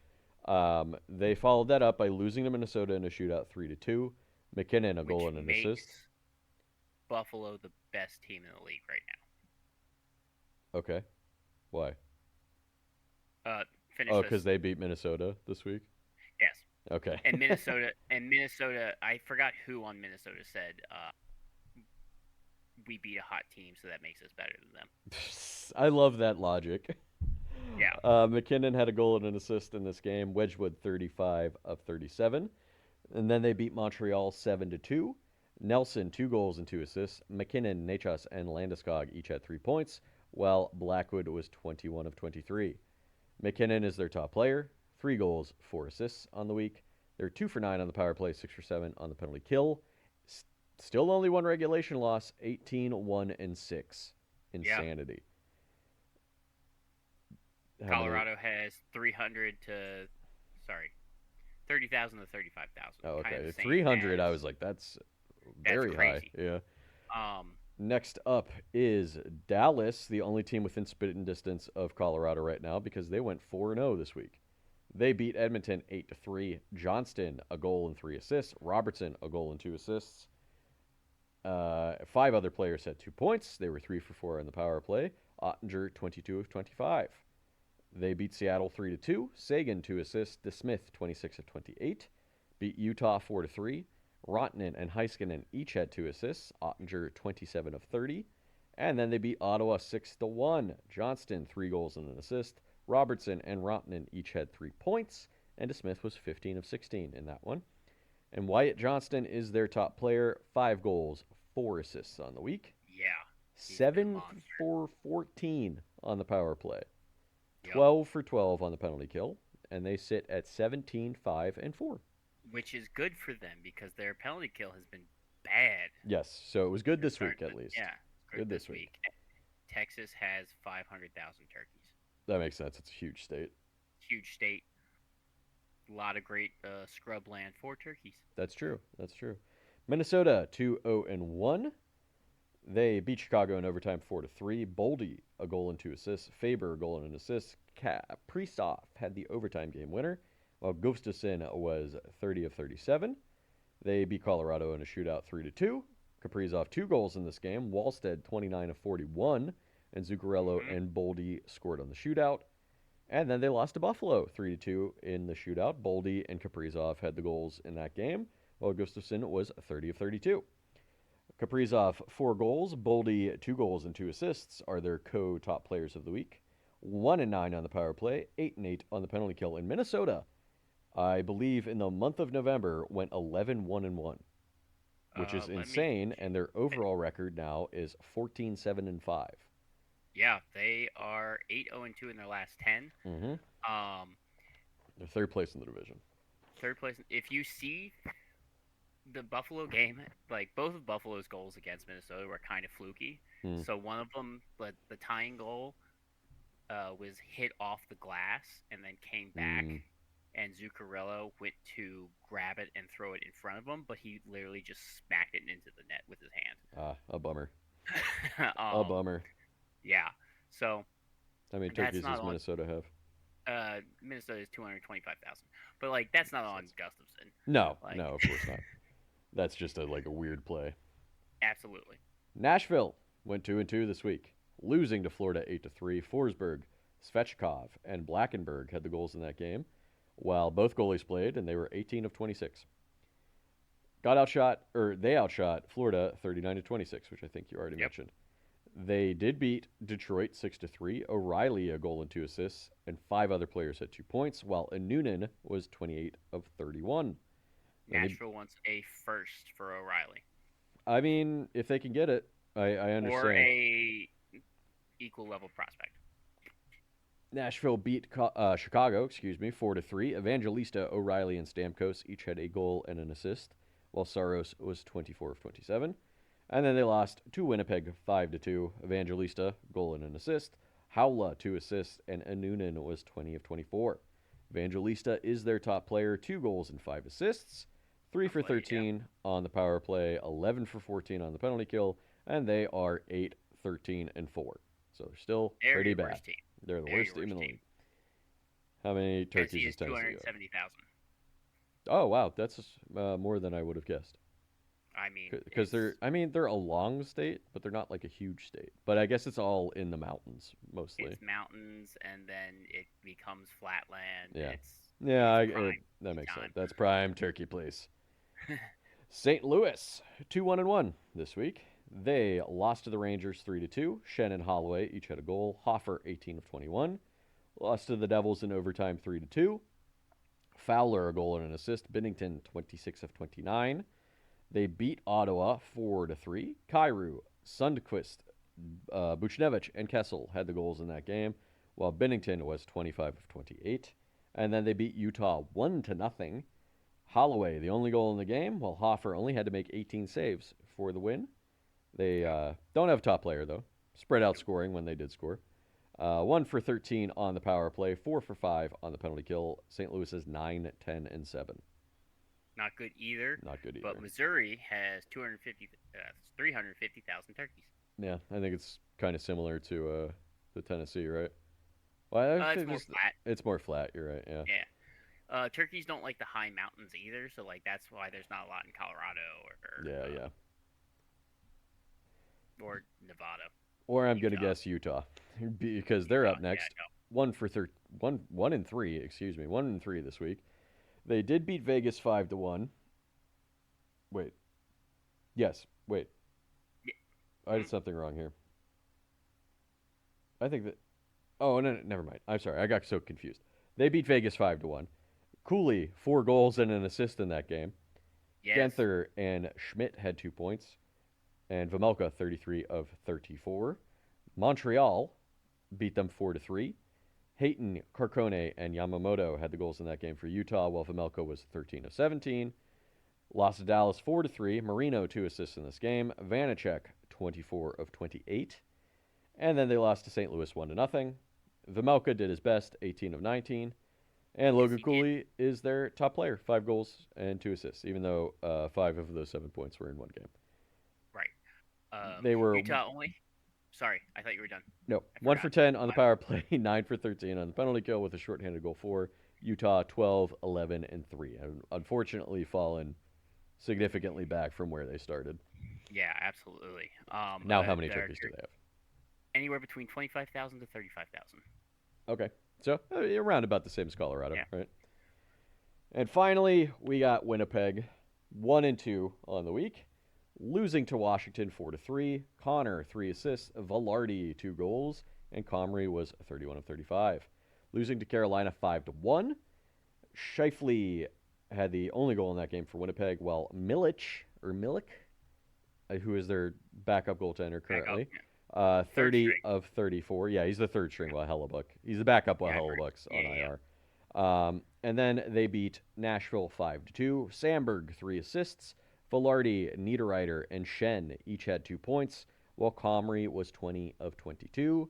They followed that up by losing to Minnesota in a shootout 3-2. McKinnon a goal and an assist. Buffalo the best team in the league right now. Okay. Why? Because they beat Minnesota this week? Yes. Okay. And Minnesota, I forgot who on Minnesota said, we beat a hot team, so that makes us better than them. I love that logic. Yeah. McKinnon had a goal and an assist in this game. Wedgwood, 35 of 37. And then they beat Montreal 7-2. Nelson, 2 goals and 2 assists. McKinnon, Nachos, and Landeskog each had 3 points, while Blackwood was 21 of 23. McKinnon is their top player, 3 goals, 4 assists on the week. They're 2 for 9 on the power play, 6 for 7 on the penalty kill. Still only 1 regulation loss, 18-1-6. Insanity. Yeah. Colorado has 30,000 to 35,000. Oh, okay. 300, I was like, that's very crazy. High. Yeah. Next up is Dallas, the only team within spitting distance of Colorado right now because they went 4-0 this week. They beat Edmonton 8-3. Johnston, a goal and 3 assists. Robertson, a goal and 2 assists. 5 other players had 2 points. They were 3 for 4 on the power play. Ottinger, 22 of 25. They beat Seattle 3-2. Sagan, 2 assists. DeSmith, 26 of 28. Beat Utah 4-3. Rantanen and Heiskanen each had 2 assists. Ottinger, 27 of 30. And then they beat Ottawa 6-1. Johnston, 3 goals and an assist. Robertson and Rantanen each had 3 points. And DeSmith was 15 of 16 in that one. And Wyatt Johnston is their top player. 5 goals, 4 assists on the week. Yeah. 7 for 14 on the power play. 12 for 12 on the penalty kill. And they sit at 17, 5, and 4. Which is good for them because their penalty kill has been bad. Yes, so it was good this week at least. Yeah, good this week. Texas has 500,000 turkeys. That makes sense. It's a huge state. Huge state. A lot of great scrub land for turkeys. That's true. Minnesota 2-0-1. They beat Chicago in overtime 4-3. Boldy a goal and 2 assists. Faber a goal and an assist. Kaprizov had the overtime game winner, while Gustafsson was 30 of 37. They beat Colorado in a shootout 3-2. Kaprizov 2 goals in this game. Wallstead 29 of 41, and Zuccarello and Boldy scored on the shootout. And then they lost to Buffalo 3-2 in the shootout. Boldy and Kaprizov had the goals in that game, while Gustafsson was 30 of 32. Kaprizov 4 goals, Boldy 2 goals and 2 assists are their co-top players of the week. 1-9 on the power play, 8-8 on the penalty kill. In Minnesota, I believe in the month of November, went 11-1-1, which is insane, and their overall record now is 14-7-5. Yeah, they are 8-0-2 in their last 10. They're 3rd place in the division. 3rd place. If you see the Buffalo game, like both of Buffalo's goals against Minnesota were kind of fluky. So one of them, the tying goal, was hit off the glass and then came back, and Zuccarello went to grab it and throw it in front of him, but he literally just smacked it into the net with his hand. A bummer. A bummer. Yeah. So. How many turkeys does Minnesota have? Minnesota is 225,000, but that's not on Gustafsson. No, no, of course not. That's just a weird play. Absolutely. Nashville went 2-2 this week, losing to Florida 8-3. Forsberg, Svechkov, and Blackenberg had the goals in that game, while both goalies played, and they were 18 of 26. They outshot Florida 39-26, which I think you already mentioned. They did beat Detroit 6-3. O'Reilly a goal and 2 assists, and 5 other players had 2 points, while Noonan was 28 of 31. And Nashville wants a first for O'Reilly, I mean, if they can get it, I or understand. a equal level prospect. Nashville beat Chicago, 4-3. Evangelista, O'Reilly, and Stamkos each had a goal and an assist, while Saros was 24 of 27. And then they lost to Winnipeg 5-2. Evangelista, goal and an assist. Howla, 2 assists, and Noonan was 20 of 24. Evangelista is their top player, 2 goals and 5 assists. 3 for 13 on the power play, 11 for 14 on the penalty kill, and they are 8, 13, and 4. So they're still pretty bad. They're the worst team in the league. How many turkeys does Tennessee have? 270,000. Oh wow, that's more than I would have guessed. I mean, because they're a long state, but they're not like a huge state. But I guess it's all in the mountains mostly. It's mountains, and then it becomes flatland. Yeah, that makes sense. That's prime turkey place. St. Louis 2-1-1 this week. They lost to the Rangers 3-2. Shen and Holloway each had a goal. Hoffer 18 of 21. Lost to the Devils in overtime 3-2. Fowler a goal and an assist. Binnington 26 of 29. They beat Ottawa 4-3. Kyrou, Sundqvist, Buchnevich, and Kessel had the goals in that game, while Binnington was 25 of 28. And then they beat Utah 1-0. Holloway, the only goal in the game, while Hoffer only had to make 18 saves for the win. They don't have a top player, though. Spread out scoring when they did score. 1 for 13 on the power play, 4 for 5 on the penalty kill. St. Louis is 9, 10, and 7. Not good either. Not good either. But Missouri has 350,000 turkeys. Yeah, I think it's kind of similar to the Tennessee, right? Well, it's more flat. It's more flat. You're right. Yeah. Yeah. Turkeys don't like the high mountains either, so that's why there's not a lot in Colorado or Nevada. Or I'm gonna guess Utah, because they're up next. Yeah, 1 and 3. Excuse me, 1-3 this week. They did beat Vegas 5-1. Wait. Yes. Wait. Yeah. I did something wrong here. I think that. Oh no, never mind. I'm sorry. I got so confused. They beat Vegas 5-1. Cooley 4 goals and an assist in that game. Yes. Ganther and Schmidt had 2 points, and Vejmelka 33 of 34. Montreal beat them 4-3. Hayton, Carcone, and Yamamoto had the goals in that game for Utah, while Vejmelka was 13 of 17. Lost to Dallas 4-3. Marino 2 assists in this game. Vanacek 24 of 28. And then they lost to St. Louis 1-0. Vejmelka did his best, 18 of 19. And Logan Cooley is their top player, 5 goals and 2 assists, even though 5 of those 7 points were in one game. Right. They were Utah only. Sorry, I thought you were done. No, 1 for 10 on the power play, 9 for 13 on the penalty kill with a shorthanded goal for. Utah 12, 11, and 3. And unfortunately fallen significantly back from where they started. Yeah, absolutely. Now how many turkeys do they have? Anywhere between 25,000 to 35,000. Okay. So around about the same as Colorado, right? And finally, we got Winnipeg 1-2 on the week. Losing to Washington 4-3. Connor 3 assists. Velarde 2 goals. And Comrie was 31 of 35. Losing to Carolina 5-1. Scheifele had the only goal in that game for Winnipeg, while Milik, who is their backup goaltender currently, 30 of 34. Yeah, he's the third string while Hellebuck. He's the backup while Hellebuck's on IR. And then they beat Nashville 5-2. Sandberg 3 assists. Velarde, Niederreiter, and Shen each had 2 points, while Comrie was 20 of 22.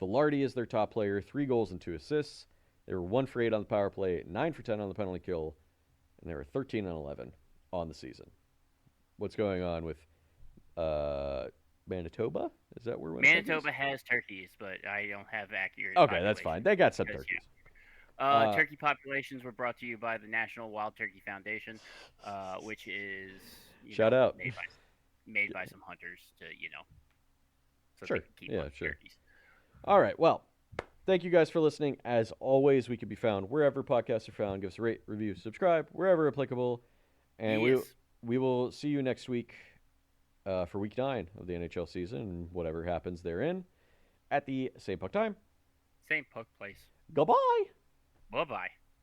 Velarde is their top player, 3 goals and 2 assists. They were 1 for 8 on the power play, 9 for 10 on the penalty kill, and they were 13 and 11 on the season. What's going on with Manitoba? Is that where Manitoba has turkeys, but I don't have accurate. Okay, that's fine. They got some turkeys. Turkey populations were brought to you by the National Wild Turkey Foundation, which is out made by some hunters to so sure. They can keep turkeys. All right. Well, thank you guys for listening. As always, we can be found wherever podcasts are found. Give us a rate, review, subscribe wherever applicable, and we will see you next week. for Week 9 of the NHL season and whatever happens therein at the same puck time. Same puck place. Goodbye. Bye bye.